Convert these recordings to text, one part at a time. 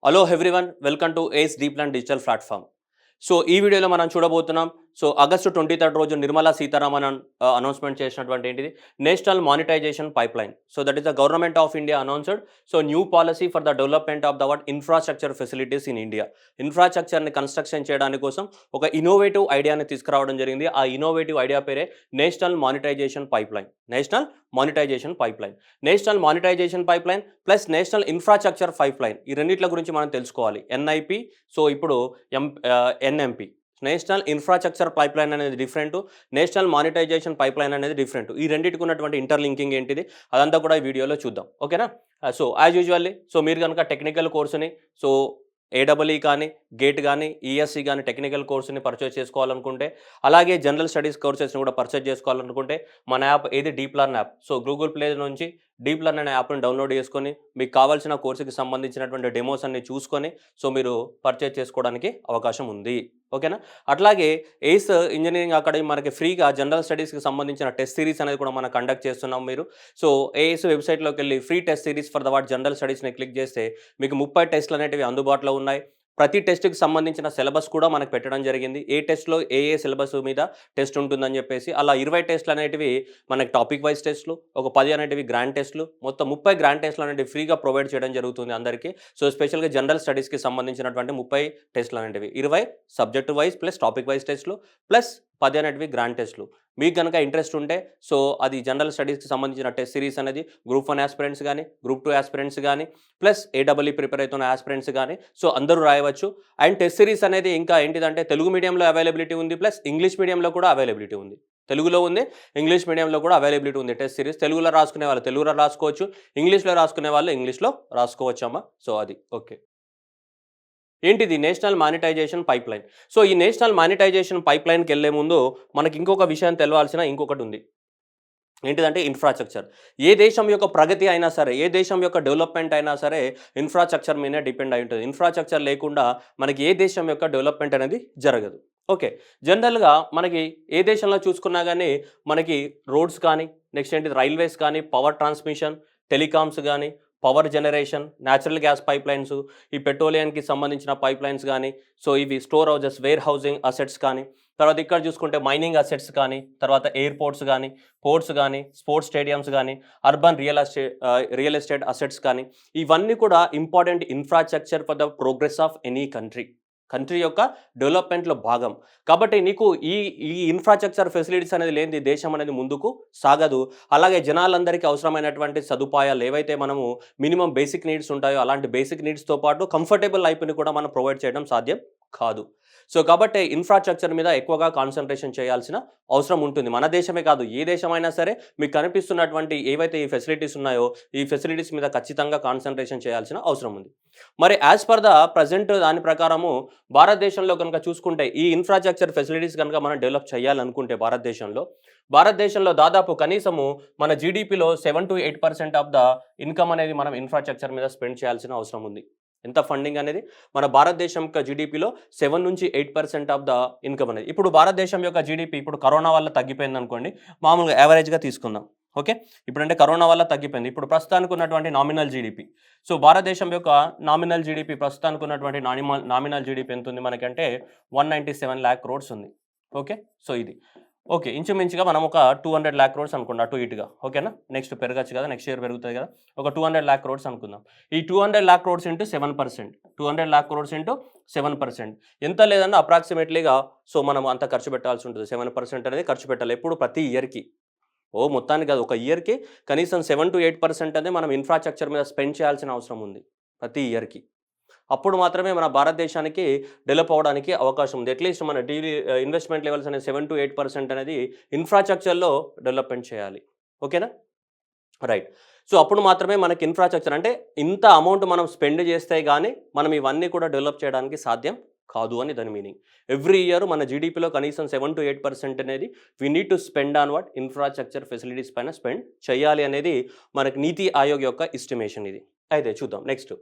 Hello everyone, welcome to Ace Deep Land digital platform. So ఈ వీడియోలో మనం చూడబోతున్నాం. సో ఆగస్టు 23 రోజు నిర్మలా సీతారామన్ అనౌన్స్మెంట్ చేసినటువంటి ఏంటిది national monetisation pipe line. So that is the government of India announced. So new policy for the development of the what infrastructure facilities in India. ఇన్ఫ్రాస్ట్రక్చర్ని construction చేయడానికి కోసం ఒక ఇన్నోవేటివ్ ఐడియాని తీసుకురావడం జరిగింది. ఆ ఇన్నోవేటివ్ ఐడియా పేరే national monetisation pipe line. National monetisation pipe line, national monetisation pipe line plus national infrastructure pipe line. ఈ రెండిట్ల గురించి మనం తెలుసుకోవాలి. ఎన్ఐపి, సో ఇప్పుడు NMP. National infrastructure pipe line అనేది different, national monetisation pipe line అనేది different. ఈ రెండింటికి ఉన్నటువంటి ఇంటర్లింకింగ్ ఏంటిది అదంతా కూడా ఈ వీడియోలో చూద్దాం. ఓకేనా? సో యాజ్ యూజువల్లీ సో మీరు కనుక టెక్నికల్ కోర్సుని సో ఏడబ్ల్ఈ కానీ గేట్ కానీ ఈఎస్సి కానీ టెక్నికల్ కోర్సుని పర్చేస్ చేసుకోవాలనుకుంటే, అలాగే జనరల్ స్టడీస్ కోర్సెస్ని కూడా పర్చేస్ చేసుకోవాలనుకుంటే మన యాప్ ఏది deep learn app. So Google play నుంచి డీప్ లర్న్ అనే యాప్ని డౌన్లోడ్ చేసుకొని మీకు కావాల్సిన కోర్సుకి సంబంధించినటువంటి డెమోస్ అన్ని చూసుకొని సో మీరు పర్చేస్ చేసుకోవడానికి అవకాశం ఉంది. ఓకేనా? అట్లాగే ఎయిస్ ఇంజనీరింగ్ అకాడమీ మనకి ఫ్రీగా జనరల్ స్టడీస్కి సంబంధించిన టెస్ట్ సిరీస్ అనేది కూడా మనం కండక్ట్ చేస్తున్నాం. మీరు సో ఎయిస్ వెబ్సైట్లోకి వెళ్ళి free test series for the what general స్టడీస్ని క్లిక్ చేస్తే మీకు 30 టెస్ట్లు అనేటివి అందుబాటులో ఉన్నాయి. ప్రతి టెస్ట్కి సంబంధించిన సిలబస్ కూడా మనకు పెట్టడం జరిగింది. ఏ టెస్ట్లో ఏ సిలబస్ మీద టెస్ట్ ఉంటుందని చెప్పేసి అలా 20 టెస్ట్లు అనేటివి మనకి టాపిక్ వైజ్ టెస్ట్లు, ఒక 10 అనేటివి గ్రాండ్ టెస్ట్లు, మొత్తం 30 గ్రాండ్ టెస్ట్లు అనేటివి ఫ్రీగా ప్రొవైడ్ చేయడం జరుగుతుంది అందరికీ. సో స్పెషల్గా జనరల్ స్టడీస్కి సంబంధించినటువంటి 30 టెస్ట్లు అనేటివి 20 subject wise plus topic wise టెస్ట్లు ప్లస్ 10 అనేటివి గ్రాండ్ టెస్ట్లు. మీకు కనుక ఇంట్రెస్ట్ ఉంటే సో అది జనరల్ స్టడీస్కి సంబంధించిన టెస్ట్ సిరీస్ అనేది గ్రూప్ 1 ఆస్పిరెంట్స్ కానీ గ్రూప్ 2 ఆస్పిరెంట్స్ కానీ ప్లస్ ఏడబ్ల్ఈ ప్రిపేర్ అవుతున్న ఆస్పిరెంట్స్ కానీ సో అందరూ రాయవచ్చు. అండ్ టెస్ట్ సిరీస్ అనేది ఇంకా ఏంటిదంటే తెలుగు మీడియంలో అవైలబిలిటీ ఉంది, ప్లస్ ఇంగ్లీష్ మీడియంలో కూడా అవైలబిలిటీ ఉంది. తెలుగులో ఉంది, ఇంగ్లీష్ మీడియంలో కూడా అవైలబిలిటీ ఉంది టెస్ట్ సిరీస్. తెలుగులో రాసుకునే వాళ్ళు తెలుగులో రాసుకోవచ్చు, ఇంగ్లీష్లో రాసుకునే వాళ్ళు ఇంగ్లీష్లో రాసుకోవచ్చు అమ్మా. సో అది ఓకే. ఏంటిది national monetisation pipe line. So ఈ నేషనల్ మానిటైజేషన్ పైప్ లైన్కి వెళ్ళే ముందు మనకి ఇంకొక విషయం తెలవాల్సిన ఇంకొకటి ఉంది. ఏంటిదంటే ఇన్ఫ్రాస్ట్రక్చర్. ఏ దేశం యొక్క ప్రగతి అయినా సరే, ఏ దేశం యొక్క డెవలప్మెంట్ అయినా సరే ఇన్ఫ్రాస్ట్రక్చర్ మీదే డిపెండ్ అయి ఉంటుంది. ఇన్ఫ్రాస్ట్రక్చర్ లేకుండా మనకి ఏ దేశం యొక్క డెవలప్మెంట్ అనేది జరగదు. ఓకే. జనరల్గా మనకి ఏ దేశంలో చూసుకున్నా కానీ మనకి రోడ్స్ కానీ, నెక్స్ట్ ఏంటి రైల్వేస్ కానీ, పవర్ ట్రాన్స్మిషన్, టెలికామ్స్ కానీ, power generation, natural gas pipe lines, ఈ పెట్రోలియంకి సంబంధించిన పైప్ లైన్స్ కానీ, సో ఇవి store houses, warehousing assets కానీ, తర్వాత ఇక్కడ చూసుకుంటే మైనింగ్ అసెట్స్ కానీ, తర్వాత ఎయిర్పోర్ట్స్ కానీ, పోర్ట్స్ కానీ, స్పోర్ట్స్ స్టేడియంస్ కానీ, అర్బన్ రియల్ ఎస్టేట్ అసెట్స్ కానీ, ఇవన్నీ కూడా important infrastructure for the progress of any country యొక్క డెవలప్మెంట్లో భాగం. కాబట్టి నీకు ఈ ఈ ఇన్ఫ్రాస్ట్రక్చర్ ఫెసిలిటీస్ అనేది లేనిది దేశం అనేది ముందుకు సాగదు. అలాగే జనాలందరికీ అవసరమైనటువంటి సదుపాయాలు ఏవైతే మనము మినిమం బేసిక్ నీడ్స్ ఉంటాయో అలాంటి బేసిక్ నీడ్స్తో పాటు కంఫర్టబుల్ లైఫ్ని కూడా మనం ప్రొవైడ్ చేయడం సాధ్యం కాదు. సో కాబట్టి ఇన్ఫ్రాస్ట్రక్చర్ మీద ఎక్కువగా కాన్సన్ట్రేషన్ చేయాల్సిన అవసరం ఉంటుంది. మన దేశమే కాదు, ఏ దేశమైనా సరే మీకు కనిపిస్తున్నటువంటి ఏవైతే ఈ ఫెసిలిటీస్ ఉన్నాయో ఈ ఫెసిలిటీస్ మీద ఖచ్చితంగా కాన్సన్ట్రేషన్ చేయాల్సిన అవసరం ఉంది. మరి యాజ్ పర్ ద ప్రజెంట్ దాని ప్రకారము భారతదేశంలో కనుక చూసుకుంటే ఈ ఇన్ఫ్రాస్ట్రక్చర్ ఫెసిలిటీస్ కనుక మనం డెవలప్ చేయాలనుకుంటే భారతదేశంలో దాదాపు కనీసము మన జీడిపిలో 7 to 8% ఆఫ్ ద ఇన్కమ్ అనేది మనం ఇన్ఫ్రాస్ట్రక్చర్ మీద స్పెండ్ చేయాల్సిన అవసరం ఉంది. ఎంత ఫండింగ్ అనేది మన భారతదేశం యొక్క జీడిపిలో 7 నుంచి 8% ఆఫ్ ద ఇన్కమ్ అనేది. ఇప్పుడు భారతదేశం యొక్క జీడిపి ఇప్పుడు కరోనా వల్ల తగ్గిపోయింది అనుకోండి, మామూలుగా యావరేజ్గా తీసుకుందాం. ఓకే, ఇప్పుడంటే కరోనా వల్ల తగ్గిపోయింది. ఇప్పుడు ప్రస్తుతానికి ఉన్నటువంటి నామినల్ జీడిపి, సో భారతదేశం యొక్క నామినల్ జీడిపి ప్రస్తుతానికి ఉన్నటువంటి నామినల్ జీడిపి ఎంత ఉంది మనకంటే 197 lakh crores ఉంది. ఓకే, సో ఇది ఓకే. ఇంచుమించుగా మనం ఒక 200 lakh crores అనుకుందాం అటు ఇటుగా. ఓకేనా? నెక్స్ట్ పెరగచ్చు కదా, నెక్స్ట్ ఇయర్ పెరుగుతుంది కదా, ఒక 200 lakh crores అనుకుందాం. ఈ 200 lakh crores into 7%, 200 lakh crores into 7% ఎంత లేదన్నా అప్రాక్సిమేట్లీగా సో మనం అంత ఖర్చు పెట్టాల్సి ఉంటుంది. 7% అనేది ఖర్చు పెట్టాలి ఎప్పుడు, ప్రతి ఇయర్కి. మొత్తానికి కాదు, ఒక ఇయర్కి కనీసం 7 to 8% అనేది మనం ఇన్ఫ్రాస్ట్రక్చర్ మీద స్పెండ్ చేయాల్సిన అవసరం ఉంది ప్రతి ఇయర్కి. అప్పుడు మాత్రమే మన భారతదేశానికి డెవలప్ అవ్వడానికి అవకాశం ఉంది. అట్లీస్ట్ మన ఇన్వెస్ట్మెంట్ లెవెల్స్ అనేది 7 to 8% అనేది ఇన్ఫ్రాస్ట్రక్చర్లో డెవలప్మెంట్ చేయాలి. ఓకేనా? రైట్. సో అప్పుడు మాత్రమే మనకి ఇన్ఫ్రాస్ట్రక్చర్ అంటే ఇంత అమౌంట్ మనం స్పెండ్ చేస్తే కానీ మనం ఇవన్నీ కూడా డెవలప్ చేయడానికి సాధ్యం కాదు అని దాని మీనింగ్. ఎవ్రీ ఇయర్ మన జీడిపిలో కనీసం 7 to 8% అనేది we need to spend on what infrastructure facilities పైన స్పెండ్ చేయాలి అనేది మనకి నీతి ఆయోగ్ యొక్క ఎస్టిమేషన్ ఇది. అయితే చూద్దాం నెక్స్ట్.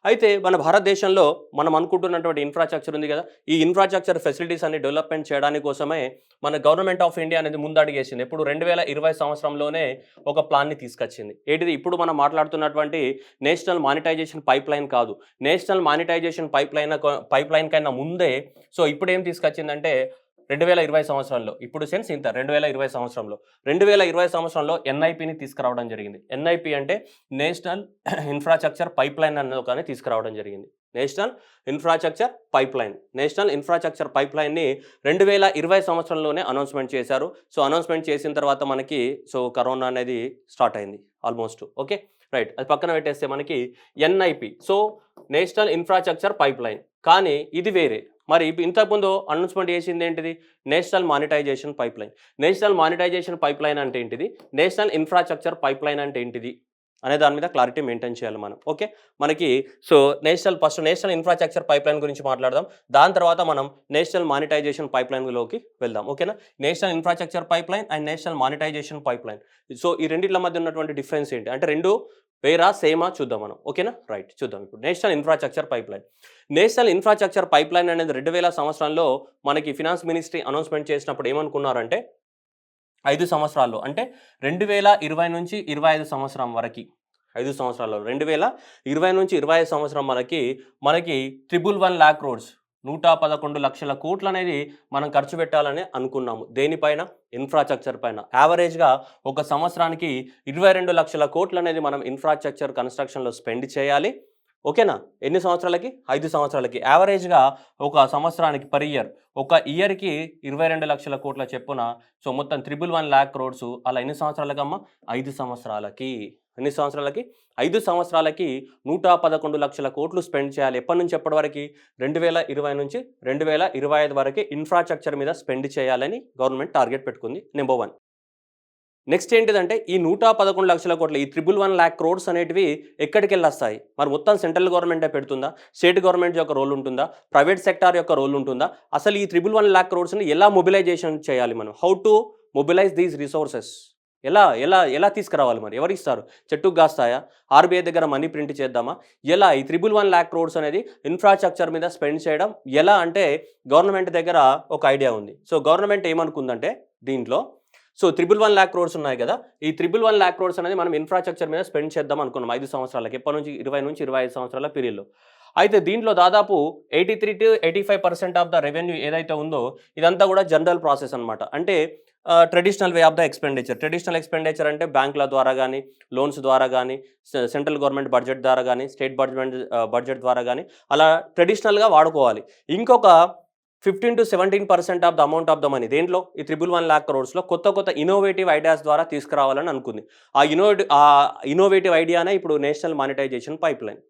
అయితే మన భారతదేశంలో మనం అనుకుంటున్నటువంటి ఇన్ఫ్రాస్ట్రక్చర్ ఉంది కదా, ఈ ఇన్ఫ్రాస్ట్రక్చర్ ఫెసిలిటీస్ అన్ని డెవలప్మెంట్ చేయడానికి కోసమే మన గవర్నమెంట్ ఆఫ్ ఇండియా అనేది ముందడుగేసింది. ఎప్పుడు 2020 సంవత్సరంలోనే ఒక ప్లాన్ని తీసుకొచ్చింది. ఏంటిది ఇప్పుడు మనం మాట్లాడుతున్నటువంటి నేషనల్ మానిటైజేషన్ పైప్ లైన్ కాదు. నేషనల్ మానిటైజేషన్ పైప్ లైన్ కన్నా ముందే సో ఇప్పుడు ఏం తీసుకొచ్చిందంటే 2020 సంవత్సరంలో, ఇప్పుడు సెన్స్ ఇంత 2020 సంవత్సరంలో 2020 సంవత్సరంలో ఎన్ఐపిని తీసుకురావడం జరిగింది. ఎన్ఐపి అంటే నేషనల్ ఇన్ఫ్రాస్ట్రక్చర్ పైప్ లైన్ అన్నది ఒకని తీసుకురావడం జరిగింది. National infrastructure pipe line, national infrastructure పైప్ లైన్ని 2020 సంవత్సరంలోనే అనౌన్స్మెంట్ చేశారు. సో అనౌన్స్మెంట్ చేసిన తర్వాత మనకి సో కరోనా అనేది స్టార్ట్ అయింది ఆల్మోస్ట్. ఓకే రైట్, అది పక్కన పెట్టేస్తే మనకి NIP so national infrastructure pipe line, కానీ ఇది వేరే. మరి ఇంతకుముందు అనౌన్స్మెంట్ చేసింది ఏంటిది? National monetisation pipe line. National monetisation pipe line అంటే ఏంటిది, నేషనల్ ఇన్ఫ్రాస్ట్రక్చర్ పైప్ లైన్ అంటే ఏంటిది అనే దాని మీద క్లారిటీ మెయింటైన్ చేయాలి మనం. ఓకే, మనకి so first national infrastructure pipe line గురించి మాట్లాడదాం, దాని తర్వాత మనం నేషనల్ మానిటైజేషన్ పైప్ లైన్లోకి వెళ్దాం. ఓకేనా, national infrastructure pipe line and national monetisation pipe line. So ఈ రెండింటిల మధ్య ఉన్నటువంటి డిఫరెన్స్ ఏంటి అంటే రెండు వేరా సేమా చూద్దాం మనం. ఓకేనా రైట్, చూద్దాం ఇప్పుడు national infrastructure pipe line. National infrastructure pipe line అనేది 2000 సంవత్సరంలో మనకి ఫినాన్స్ మినిస్ట్రీ అనౌన్స్మెంట్ చేసినప్పుడు ఏమనుకున్నారంటే 5 సంవత్సరాల్లో అంటే 2020 నుంచి 25 సంవత్సరం వరకు 5 సంవత్సరాల్లో 2020 నుంచి 25 సంవత్సరం మనకి 111 lakh crores 111 లక్షల కోట్లు అనేది మనం ఖర్చు పెట్టాలని అనుకున్నాము. దేనిపైన? ఇన్ఫ్రాస్ట్రక్చర్ పైన. యావరేజ్గా ఒక సంవత్సరానికి 22 లక్షల కోట్లు అనేది మనం ఇన్ఫ్రాస్ట్రక్చర్ కన్స్ట్రక్షన్లో స్పెండ్ చేయాలి. ఓకేనా, ఎన్ని సంవత్సరాలకి? 5 సంవత్సరాలకి. యావరేజ్గా ఒక సంవత్సరానికి పర్ ఇయర్ ఒక ఇయర్కి 22 లక్షల కోట్ల చెప్పున సో మొత్తం 111 lakh crores అలా ఎన్ని సంవత్సరాలకమ్మా? 5 సంవత్సరాలకి. ఎన్ని సంవత్సరాలకి? 5 సంవత్సరాలకి 111 లక్షల కోట్లు స్పెండ్ చేయాలి. ఎప్పటి నుంచి ఎప్పటి వరకు? 2020 నుంచి 2025 వరకు ఇన్ఫ్రాస్ట్రక్చర్ మీద స్పెండ్ చేయాలని గవర్నమెంట్ టార్గెట్ పెట్టుకుంది. నెంబర్ 1. నెక్స్ట్ ఏంటిదంటే ఈ 111 లక్షల కోట్ల ఈ 111 lakh crores అనేటివి ఎక్కడికి వెళ్ళొస్తాయి? మరి మొత్తం సెంట్రల్ గవర్నమెంటే పెడుతుందా? స్టేట్ గవర్నమెంట్ యొక్క రోల్ ఉంటుందా? ప్రైవేట్ సెక్టార్ యొక్క రోల్ ఉంటుందా? అసలు ఈ 111 lakh crores ఎలా మొబిలైజేషన్ చేయాలి మనం? How to mobilise these resources? ఎలా ఎలా ఎలా తీసుకురావాలి? మరి ఎవరు ఇస్తారు? చెట్టుకు కాస్తాయా? ఆర్బీఐ దగ్గర మనీ ప్రింట్ చేద్దామా? ఎలా ఈ 111 lakh crores అనేది ఇన్ఫ్రాస్ట్రక్చర్ మీద స్పెండ్ చేయడం ఎలా అంటే గవర్నమెంట్ దగ్గర ఒక ఐడియా ఉంది. సో గవర్నమెంట్ ఏమనుకుందంటే దీంట్లో సో 111 lakh crores ఉన్నాయి కదా, ఈ 111 lakh crores అనేది మనం ఇన్ఫ్రాస్ట్రక్చర్ మీద స్పెండ్ చేద్దాం అనుకున్నాం 5 సంవత్సరాలకి. ఎప్పటి నుంచి? 20 నుంచి 25 సంవత్సరాల పీరియడ్లో. అయితే దీంట్లో దాదాపు 83 to 85% ఆఫ్ ద రెవెన్యూ ఏదైతే ఉందో ఇదంతా కూడా జనరల్ ప్రాసెస్ అనమాట. అంటే traditional way of the expenditure. Traditional expenditure అంటే బ్యాంకుల ద్వారా కానీ, లోన్స్ ద్వారా కానీ, సెంట్రల్ గవర్నమెంట్ బడ్జెట్ ద్వారా కానీ, స్టేట్ బడ్జెట్ ద్వారా కానీ అలా ట్రెడిషనల్గా వాడుకోవాలి. ఇంకొక 15 to 17% of the amount of the money దేంట్లో? ఈ 111 lakh crores కొత్త ఇన్నోవేటివ్ ఐడియాస్ ద్వారా తీసుకురావాలని అనుకుంది. ఆ ఇన్నోవేటివ్ ఐడియానే ఇప్పుడు నేషనల్ మానిటైజేషన్ పైప్ లైన్.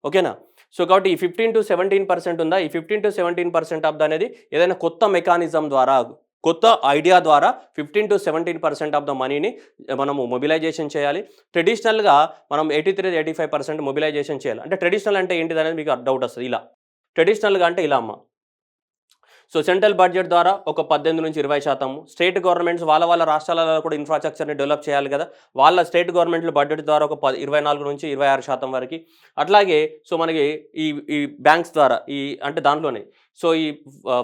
ఓకేనా, సో కాబట్టి ఈ 15 to 17% ఉందా, ఈ 15 to 17% ఆఫ్ ద అనేది ఏదైనా కొత్త మెకానిజం ద్వారా, కొత్త ఐడియా ద్వారా 15 to 17% ఆఫ్ ద మనీని మనము మొబిలైజేషన్ చేయాలి. ట్రెడిషనల్గా మనం 83 to 85% మొబిలైజేషన్ చేయాలి. అంటే ట్రెడిషనల్ అంటే ఏంటిది అనేది మీకు డౌట్ వస్తుంది. ఇలా ట్రెడిషనల్గా అంటే ఇలా అమ్మ. సో సెంట్రల్ బడ్జెట్ ద్వారా ఒక 18 నుంచి 20%, స్టేట్ గవర్నమెంట్స్ వాళ్ళ రాష్ట్రాలలో కూడా ఇన్ఫ్రాస్ట్రక్చర్ని డెవలప్ చేయాలి కదా, వాళ్ళ స్టేట్ గవర్నమెంట్ల బడ్జెట్ ద్వారా ఒక 24 నుంచి 26% వరకు. అట్లాగే సో మనకి ఈ బ్యాంక్స్ ద్వారా అంటే దాంట్లోనే సో ఈ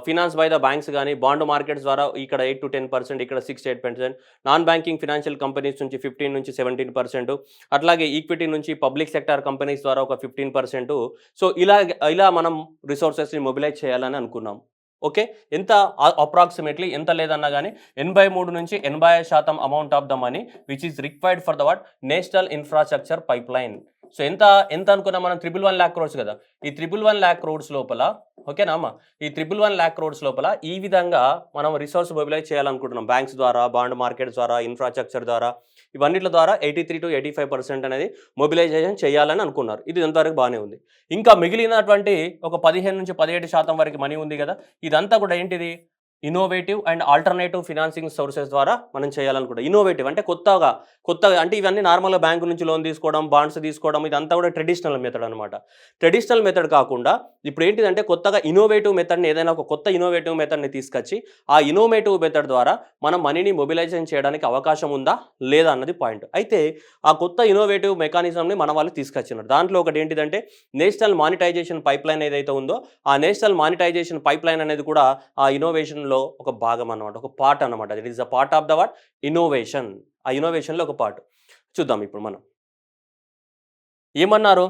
ఫినాన్స్ బై ద బ్యాంక్స్ కానీ బాండ్ మార్కెట్స్ ద్వారా ఇక్కడ 8 to 10%, ఇక్కడ 6 to 8%, non banking financial companies నుంచి 15 నుంచి 17%, అట్లాగే ఈక్విటీ నుంచి పబ్లిక్ సెక్టార్ కంపెనీస్ ద్వారా ఒక 15%. సో ఇలా మనం రిసోర్సెస్ని మొబిలైజ్ చేయాలని అనుకున్నాం. ఓకే, ఎంత అప్రాక్సిమేట్లీ ఎంత లేదన్నా కానీ 83 నుంచి 85% amount of the money which is required for the national infrastructure pipe line. So ఎంత అనుకున్నాం మనం? 111 lakh crores కదా, ఈ 111 lakh crores లోపల ఓకేనా అమ్మ, ఈ 111 lakh crores లోపల ఈ విధంగా మనం రిసోర్స్ మొబిలైజ్ చేయాలనుకుంటున్నాం. బ్యాంక్స్ ద్వారా, బాండ్ మార్కెట్స్ ద్వారా, ఇన్ఫ్రాస్ట్రక్చర్ ద్వారా, ఇవన్నిటి ద్వారా 83 to 85% అనేది మొబిలైజేషన్ చేయాలని అనుకున్నారు. ఇది ఎంతవరకు బాగానే ఉంది. ఇంకా మిగిలినటువంటి ఒక 15 నుంచి 17% వరకు మనీ ఉంది కదా, ఇదంతా కూడా ఏంటిది? Innovative and alternative financing sources ద్వారా మనం చేయాలనుకుంటాం. ఇన్నోవేటివ్ అంటే కొత్తగా అంటే ఇవన్నీ నార్మల్‌గా బ్యాంకు నుంచి లోన్ తీసుకోవడం, బాండ్స్ తీసుకోవడం ఇదంతా కూడా ట్రెడిషనల్ మెథడ్ అనమాట. ట్రెడిషనల్ మెథడ్ కాకుండా ఇప్పుడేంటిదంటే కొత్తగా ఇన్నోవేటివ్ మెథడ్‌ని ఏదైనా ఒక కొత్త ఇన్నోవేటివ్ మెథడ్‌ని తీసుకొచ్చి, ఆ ఇన్నోవేటివ్ మెథడ్ ద్వారా మనం మనీని మొబిలైజేషన్ చేయడానికి అవకాశం ఉందా? లేదా? అన్నది పాయింట్. అయితే ఆ కొత్త ఇన్నోవేటివ్ మెకానిజంని మన వాళ్ళు తీసుకొచ్చినారు. దాంట్లో ఒకటేంటిదంటే నేషనల్ మానిటైజేషన్ పైప్‌లైన్ ఏదైతే ఉందో, ఆ నేషనల్ మానిటైజేషన్ పైప్‌లైన్ అనేది కూడా ఆ ఇన్నోవేషన్‌లో ఒక భాగం అన్నమాట. ఒక పార్ట్ అన్నమాట. It is a part of the what? Innovation. ఆ ఇన్నోవేషన్‌లో ఒక పార్ట్. చూద్దాం ఇప్పుడు మనం. ఏమన్నారు?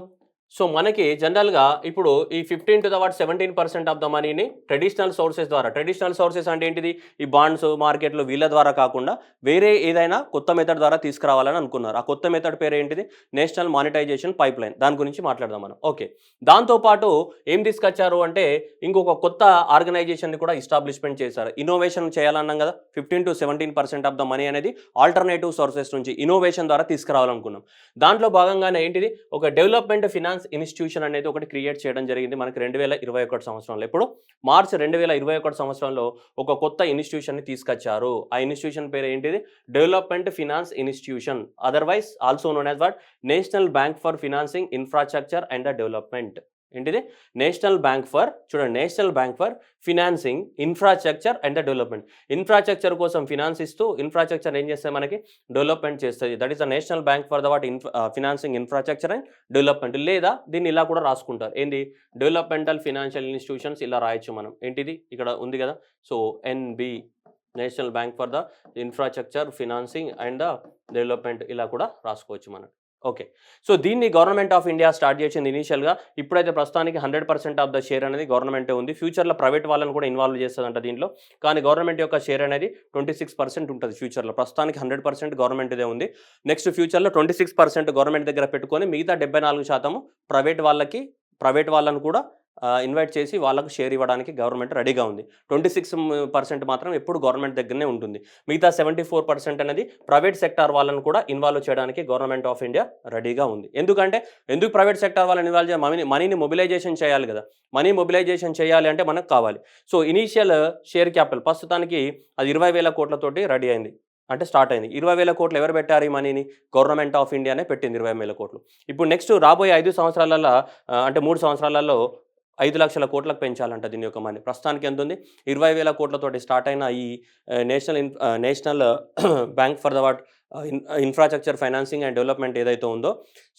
సో, మనకి జనరల్‌గా ఇప్పుడు ఈ 15% ఆఫ్ ద మనీని ట్రెడిషనల్ సోర్సెస్ ద్వారా ట్రెడిషనల్ సోర్సెస్ అంటే ఏంటిది? ఈ బాండ్స్, మార్కెట్‌లు వీళ్ళ ద్వారా కాకుండా వేరే ఏదైనా కొత్త మెథడ్ ద్వారా తీసుకురావాలని అనుకున్నారు. ఆ కొత్త మెథడ్ పేరేంటిది? National monetisation pipeline. దాని గురించి మాట్లాడదాం మనం. ఓకే. దాంతో పాటు ఏం తీసుకొచ్చారు అంటే ఇంకొక కొత్త ఆర్గనైజేషన్‌ని కూడా ఎస్టాబ్లిష్‌మెంట్ చేశారు. ఇన్నోవేషన్ చేయాలన్నాం గదా! 15-17% ఆఫ్ ద మనీ అనేది ఆల్టర్‌నేటివ్ సోర్సెస్ నుంచి ఇన్నోవేషన్ ద్వారా తీసుకురావాలనుకున్నాం. దాంట్లో భాగంగానే ఏంటిది? ఒక డెవలప్‌మెంట్ ఫినాన్స్ ఇన్‌స్టిట్యూషన్ అనేది ఒకటి క్రియేట్ చేయడం జరిగింది మనకి 2021 సంవత్సరంలో. ఎప్పుడు? మార్చ్ 2021 సంవత్సరంలో ఒక కొత్త ఇన్‌స్టిట్యూషన్‌ని తీసుకొచ్చారు. ఆ ఇన్‌స్టిట్యూషన్ పేరు ఏంటిది? Development finance institution. Otherwise also known as what? National bank for financing infrastructure and development. ఏంటిది? నేషనల్ బ్యాంక్ ఫర్ చూడండి national bank for financing infrastructure and development. Infrastructure కోసం ఫినాన్స్ ఇస్తూ ఇన్‌ఫ్రాస్ట్రక్చర్ ఏం చేస్తాయి మనకి? డెవలప్‌మెంట్ చేస్తది. That is the national bank for the what? Financing infrastructure and development. లేదా దీన్ని ఇలా కూడా రాసుకుంటారు. ఏంది? డెవలప్‌మెంటల్ ఫినాన్షియల్ ఇన్‌స్టిట్యూషన్స్ ఇలా రాయొచ్చు మనం. ఏంటిది? ఇక్కడ ఉంది కదా! So, NB national bank for the infrastructure, financing and the development ఇలా కూడా రాసుకోవచ్చు మనం. ఓకే. సో, దీన్ని గవర్నమెంట్ ఆఫ్ ఇండియా స్టార్ట్ చేసింది ఇనీషియల్‌గా. ఇప్పుడైతే ప్రస్తుతానికి 100% ఆఫ్ ద షేర్ అనేది గవర్నమెంటే ఉంది. ఫ్యూచర్‌లో ప్రైవేట్ వాళ్ళని కూడా ఇన్వాల్వ్ చేస్తదంట దీంట్లో. కానీ గవర్నమెంట్ యొక్క షేర్ అనేది 26% ఉంటది ఫ్యూచర్‌లో. ప్రస్తుతానికి 100% గవర్నమెంట్‌దే ఉంది. నెక్స్ట్ ఫ్యూచర్‌లో 26% గవర్నమెంట్ దగ్గర పెట్టుకొని మిగతా 74% ప్రైవేట్ వాళ్ళని కూడా ఇన్వైట్ చేసి వాళ్ళకు షేర్ ఇవ్వడానికి గవర్నమెంట్ రెడీగా ఉంది. 26% మాత్రం ఎప్పుడు గవర్నమెంట్ దగ్గరనే ఉంటుంది. మిగతా 74% అనేది ప్రైవేట్ సెక్టార్ వాళ్ళని కూడా ఇన్వాల్వ్ చేయడానికి గవర్నమెంట్ ఆఫ్ ఇండియా రెడీగా ఉంది. ఎందుకు ప్రైవేట్ సెక్టార్ వాళ్ళని ఇన్వాల్వ్ మనీని మొబిలైజేషన్ చేయాలి కదా! మనీ మొబిలైజేషన్ చేయాలి అంటే మనకు కావాలి. సో, ఇనీషియల్ షేర్ క్యాపిటల్ ప్రస్తుతానికి అది 20,000 కోట్లతోటి రెడీ అయింది. అంటే స్టార్ట్ అయింది. 20,000 కోట్లు ఎవరు పెట్టారు ఈ మనీని? గవర్నమెంట్ ఆఫ్ ఇండియానే పెట్టింది 20,000 కోట్లు. ఇప్పుడు నెక్స్ట్ రాబోయే 5 సంవత్సరాలలో అంటే 3 సంవత్సరాలలో 5,00,000 కోట్లకు పెంచాలంట దీని యొక్క మనీ. ప్రస్తుతానికి ఎంతుంది? 20,000 కోట్లతోటి స్టార్ట్ అయిన ఈ national bank for the what? Infrastructure financing and development ఏదైతే ఉందో,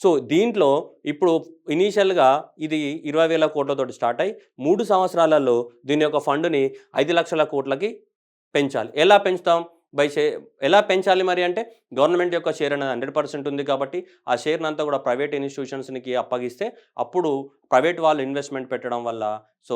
సో, దీంట్లో ఇప్పుడు ఇనీషియల్‌గా ఇది 20,000 కోట్లతోటి స్టార్ట్ అయ్యి 3 సంవత్సరాలలో దీని యొక్క ఫండ్‌ని 5,00,000 కోట్లకి పెంచాలి. ఎలా పెంచాలి మరి అంటే గవర్నమెంట్ యొక్క షేర్ అనేది 100% ఉంది కాబట్టి ఆ షేర్‌నంతా కూడా ప్రైవేట్ ఇన్‌స్టిట్యూషన్స్‌కి అప్పగిస్తే అప్పుడు ప్రైవేట్ వాళ్ళు ఇన్వెస్ట్‌మెంట్ పెట్టడం వల్ల సో,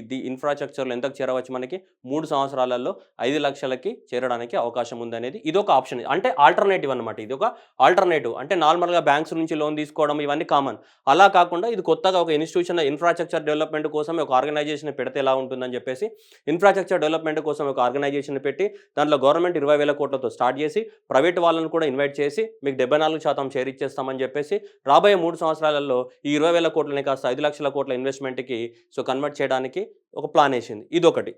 ది ఇన్‌ఫ్రాస్ట్రక్చర్‌లో ఎంతకు చేరవచ్చు మనకి? 3 సంవత్సరాలలో 5,00,000కి చేరడానికి అవకాశం ఉందనేది ఇదొక ఆప్షన్. అంటే ఆల్టర్‌నేటివ్ అన్నమాట. ఇదొక ఆల్టర్‌నేటివ్. అంటే నార్మల్‌గా బ్యాంక్స్ నుంచి లోన్ తీసుకోవడం ఇవన్నీ కామన్. అలా కాకుండా ఇది కొత్తగా ఒక ఇన్‌స్టిట్యూషన్ ఇన్‌ఫ్రాస్ట్రక్చర్ డెవలప్‌మెంట్ కోసం ఒక ఆర్గనైజేషన్ పెడితే ఎలా ఉంటుందని చెప్పేసి ఇన్‌ఫ్రాస్ట్రక్చర్ డెవలప్‌మెంట్ కోసం ఒక ఆర్గనైజేషన్ పెట్టి దాంట్లో గవర్నమెంట్ 20,000 కోట్లతో స్టార్ట్ చేసి ప్రైవేట్ వాళ్ళని కూడా ఇన్వైట్ చేసి మీకు 74% షేర్ ఇచ్చేస్తామని చెప్పేసి రాబోయే 3 సంవత్సరాలలో ఈ 20,000 కోట్లని కాస్త 5,00,000 కోట్ల ఇన్వెస్ట్‌మెంట్‌కి సో, కన్వర్ట్ చేయడానికి ఒక ప్లాన్ ఏసింది. ఇదొకటి.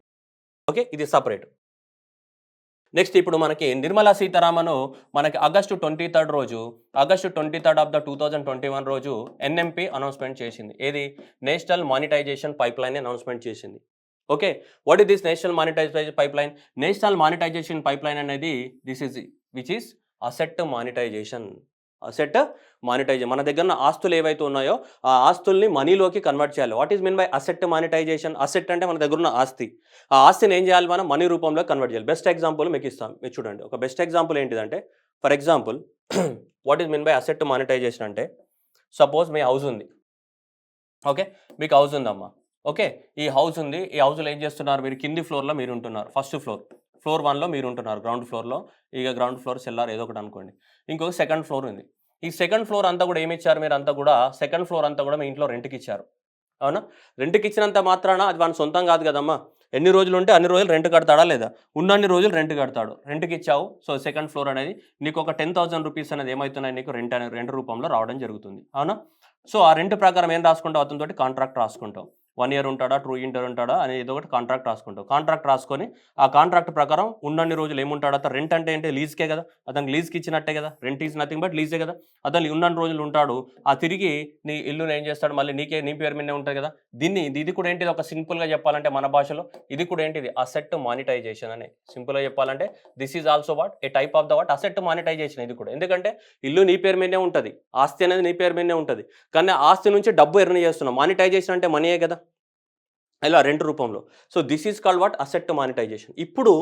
ఓకే. ఇది సెపరేట్. నెక్స్ట్ ఇప్పుడు మనకి నిర్మలా సీతారామన్ మనకి ఆగస్టు 23 ఆఫ్ ద 2021 రోజు ఎన్ఎంపీ అనౌన్స్‌మెంట్ చేసింది. ఏది? నేషనల్ మానిటైజేషన్ పైప్‌లైన్ అనౌన్స్‌మెంట్ చేసింది. Okay. What is this national monetisation pipeline? National monetisation pipeline అనేది విచ్ ఈస్ అసెట్ మానిటైజేషన్. మన దగ్గర ఉన్న ఆస్తులు ఏవైతే ఉన్నాయో ఆ ఆస్తుల్ని మనీలోకి కన్వర్ట్ చేయాలి. What is mean by asset monetisation? Asset అంటే మన దగ్గర ఉన్న ఆస్తి. ఆ ఆస్తిని ఏం చేయాలి మనం? మనీ రూపంలో కన్వర్ట్ చేయాలి. బెస్ట్ ఎగ్జాంపుల్ మీకు ఇస్తాను. మీరు చూడండి. ఒక బెస్ట్ ఎగ్జాంపుల్ ఏంటిదంటే for example what is mean by asset monetisation అంటే సపోజ్ మీ హౌస్ ఉంది. ఓకే. మీకు హౌస్ ఉందమ్మా. ఓకే. ఈ హౌస్ ఉంది. ఈ హౌస్‌లో ఏం చేస్తున్నారు మీరు? కింది ఫ్లోర్‌లో మీరు ఉంటున్నారు. ఫస్ట్ ఫ్లోర్ 1లో మీరు ఉంటున్నారు. గ్రౌండ్ ఫ్లోర్‌లో. ఇక గ్రౌండ్ ఫ్లోర్ సెల్లార్ ఏదో ఒకటి అనుకోండి. ఇంకొక సెకండ్ ఫ్లోర్ ఉంది. ఈ సెకండ్ ఫ్లోర్ అంతా కూడా ఏమి ఇచ్చారు మీరంతా కూడా? సెకండ్ ఫ్లోర్ అంతా కూడా మీ ఇంట్లో రెంట్‌కి ఇచ్చారు. అవునా? రెంట్‌కి ఇచ్చినంత మాత్రాన అది వాని సొంతం కాదు కదమ్మా. ఎన్ని రోజులు ఉంటే అన్ని రోజులు రెంట్ కడతాడా లేదా? ఉన్నన్ని రోజులు రెంట్ కడతాడు. రెంట్‌కి ఇచ్చావు. సో, సెకండ్ ఫ్లోర్ అనేది నీకు ఒక 10,000 రూపీస్ అనేది ఏమవుతున్నాయి నీకు రెంట్ రూపంలో రావడం జరుగుతుంది. అవునా? సో, ఆ రెంట్ ప్రకారం ఏం రాసుకుంటావు? అతనితోటి కాంట్రాక్ట్ రాసుకుంటావు. 1 ఇయర్ ఉంటాడా, 2 ఇయర్ ఉంటాడా అని ఏదో ఒకటి కాంట్రాక్ట్ రాసుకుంటావు. కాంట్రాక్ట్ రాసుకొని ఆ కాంట్రాక్ట్ ప్రకారం ఉన్నన్ని రోజులు ఏముంటాడు అతను. రెంట్ అంటే ఏంటి, లీజ్కే కదా, అతనికి లీజ్కి ఇచ్చినట్టే కదా. రెంట్ ఈజ్ నథింగ్ బట్ లీజే కదా. అతను ఉన్నన్ని రోజులు ఉంటాడు, ఆ తిరిగి నీ ఇల్లుని ఏం చేస్తాడు, మళ్ళీ నీ పేరు మీదనే ఉంటుంది కదా. ఇది కూడా ఏంటిది, ఒక సింపుల్గా చెప్పాలంటే మన భాషలో ఇది కూడా ఏంటిది, అసెట్ మానిటైజేషన్ అనే. సింపుల్గా చెప్పాలంటే this is also what a type of the what asset monetisation. ఇది కూడా ఎందుకంటే ఇల్లు నీ పేరు మీదనే ఉంటుంది, ఆస్తి అనేది నీ పేరు మీదనే ఉంటుంది, కానీ ఆస్తి నుంచి డబ్బు ఎర్న్ చేస్తున్నాం. మానిటైజేషన్ అంటే మనీయే కదా, ఇలా రెంట్ రూపంలో. So this is called what asset monetisation. ఇప్పుడు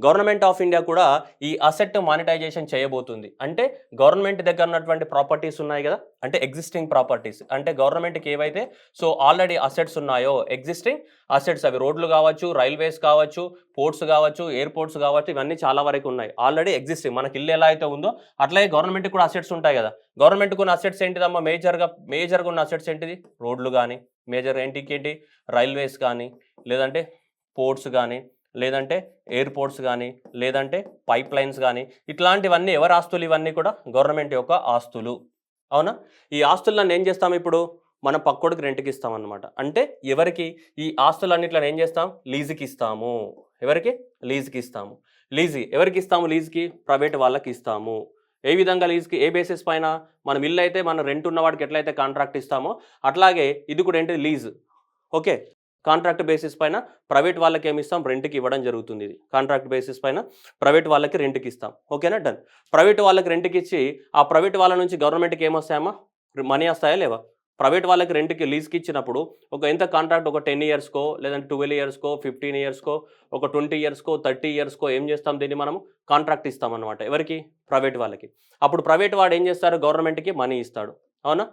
గవర్నమెంట్ ఆఫ్ ఇండియా కూడా ఈ అసెట్ మానిటైజేషన్ చేయబోతుంది. అంటే గవర్నమెంట్ దగ్గర ఉన్నటువంటి ప్రాపర్టీస్ ఉన్నాయి కదా, అంటే ఎగ్జిస్టింగ్ ప్రాపర్టీస్, అంటే గవర్నమెంట్కి ఏవైతే సో ఆల్రెడీ అసెట్స్ ఉన్నాయో, ఎగ్జిస్టింగ్ అసెట్స్, అవి రోడ్లు కావచ్చు, రైల్వేస్ కావచ్చు, పోర్ట్స్ కావచ్చు, ఎయిర్పోర్ట్స్ కావచ్చు, ఇవన్నీ చాలా వరకు ఉన్నాయి ఆల్రెడీ ఎగ్జిస్టింగ్. మనకి ఇల్లు ఎలా అయితే ఉందో అట్లాగే గవర్నమెంట్కి కూడా అసెట్స్ ఉంటాయి కదా. గవర్నమెంట్కి ఉన్న అసెట్స్ ఏంటిదమ్మా, మేజర్గా ఉన్న అసెట్స్ ఏంటిది, రోడ్లు కానీ, మేజర్ ఏంటి రైల్వేస్ కానీ, లేదంటే పోర్ట్స్ కానీ, లేదంటే ఎయిర్పోర్ట్స్ కానీ, లేదంటే పైప్ లైన్స్ కానీ, ఇట్లాంటివన్నీ ఎవరి ఆస్తులు, ఇవన్నీ కూడా గవర్నమెంట్ యొక్క ఆస్తులు. అవునా? ఈ ఆస్తులను ఏం చేస్తాం, ఇప్పుడు మన పక్కోడికి రెంట్కి ఇస్తామన్నమాట. అంటే ఎవరికి, ఈ ఆస్తులన్నిట్లను ఏం చేస్తాం, లీజుకి ఇస్తాము. ఎవరికి, లీజుకి ఇస్తాము. ఎవరికి ఇస్తాము, లీజుకి ప్రైవేట్ వాళ్ళకి ఇస్తాము. ఏ విధంగా లీజ్కి, ఏ బేసిస్ పైన, మనం ఇల్లు అయితే మనం రెంట్ ఉన్నవాడికి ఎట్లయితే కాంట్రాక్ట్ ఇస్తామో అట్లాగే ఇది కూడా ఏంటి, లీజ్. ఓకే, కాంట్రాక్ట్ బేసిస్ పైన ప్రైవేట్ వాళ్ళకి ఏమి ఇస్తాం, రెంట్కి ఇవ్వడం జరుగుతుంది. ఇది కాంట్రాక్ట్ బేసిస్ పైన ప్రైవేట్ వాళ్ళకి రెంట్కి ఇస్తాం. ఓకేనా, డన్. ప్రైవేట్ వాళ్ళకి రెంట్కి ఇచ్చి ఆ ప్రైవేట్ వాళ్ళ నుంచి గవర్నమెంట్కి ఏమొస్తాయమ్మా, మనీ వస్తాయా లేవా. ప్రైవేట్ వాళ్ళకి రెంట్కి లీజ్కి ఇచ్చినప్పుడు ఒక ఎంత కాంట్రాక్ట్, ఒక 10 ఇయర్స్కో, లేదంటే 12 ఇయర్స్కో, 15 ఇయర్స్కో, ఒక 20 ఇయర్స్కో, 30 ఇయర్స్కో ఏం చేస్తాం, దీన్ని మనము కాంట్రాక్ట్ ఇస్తామన్నమాట. ఎవరికి, ప్రైవేట్ వాళ్ళకి. అప్పుడు ప్రైవేట్ వాడు ఏం చేస్తారు, గవర్నమెంట్కి మనీ ఇస్తాడు. అవునా,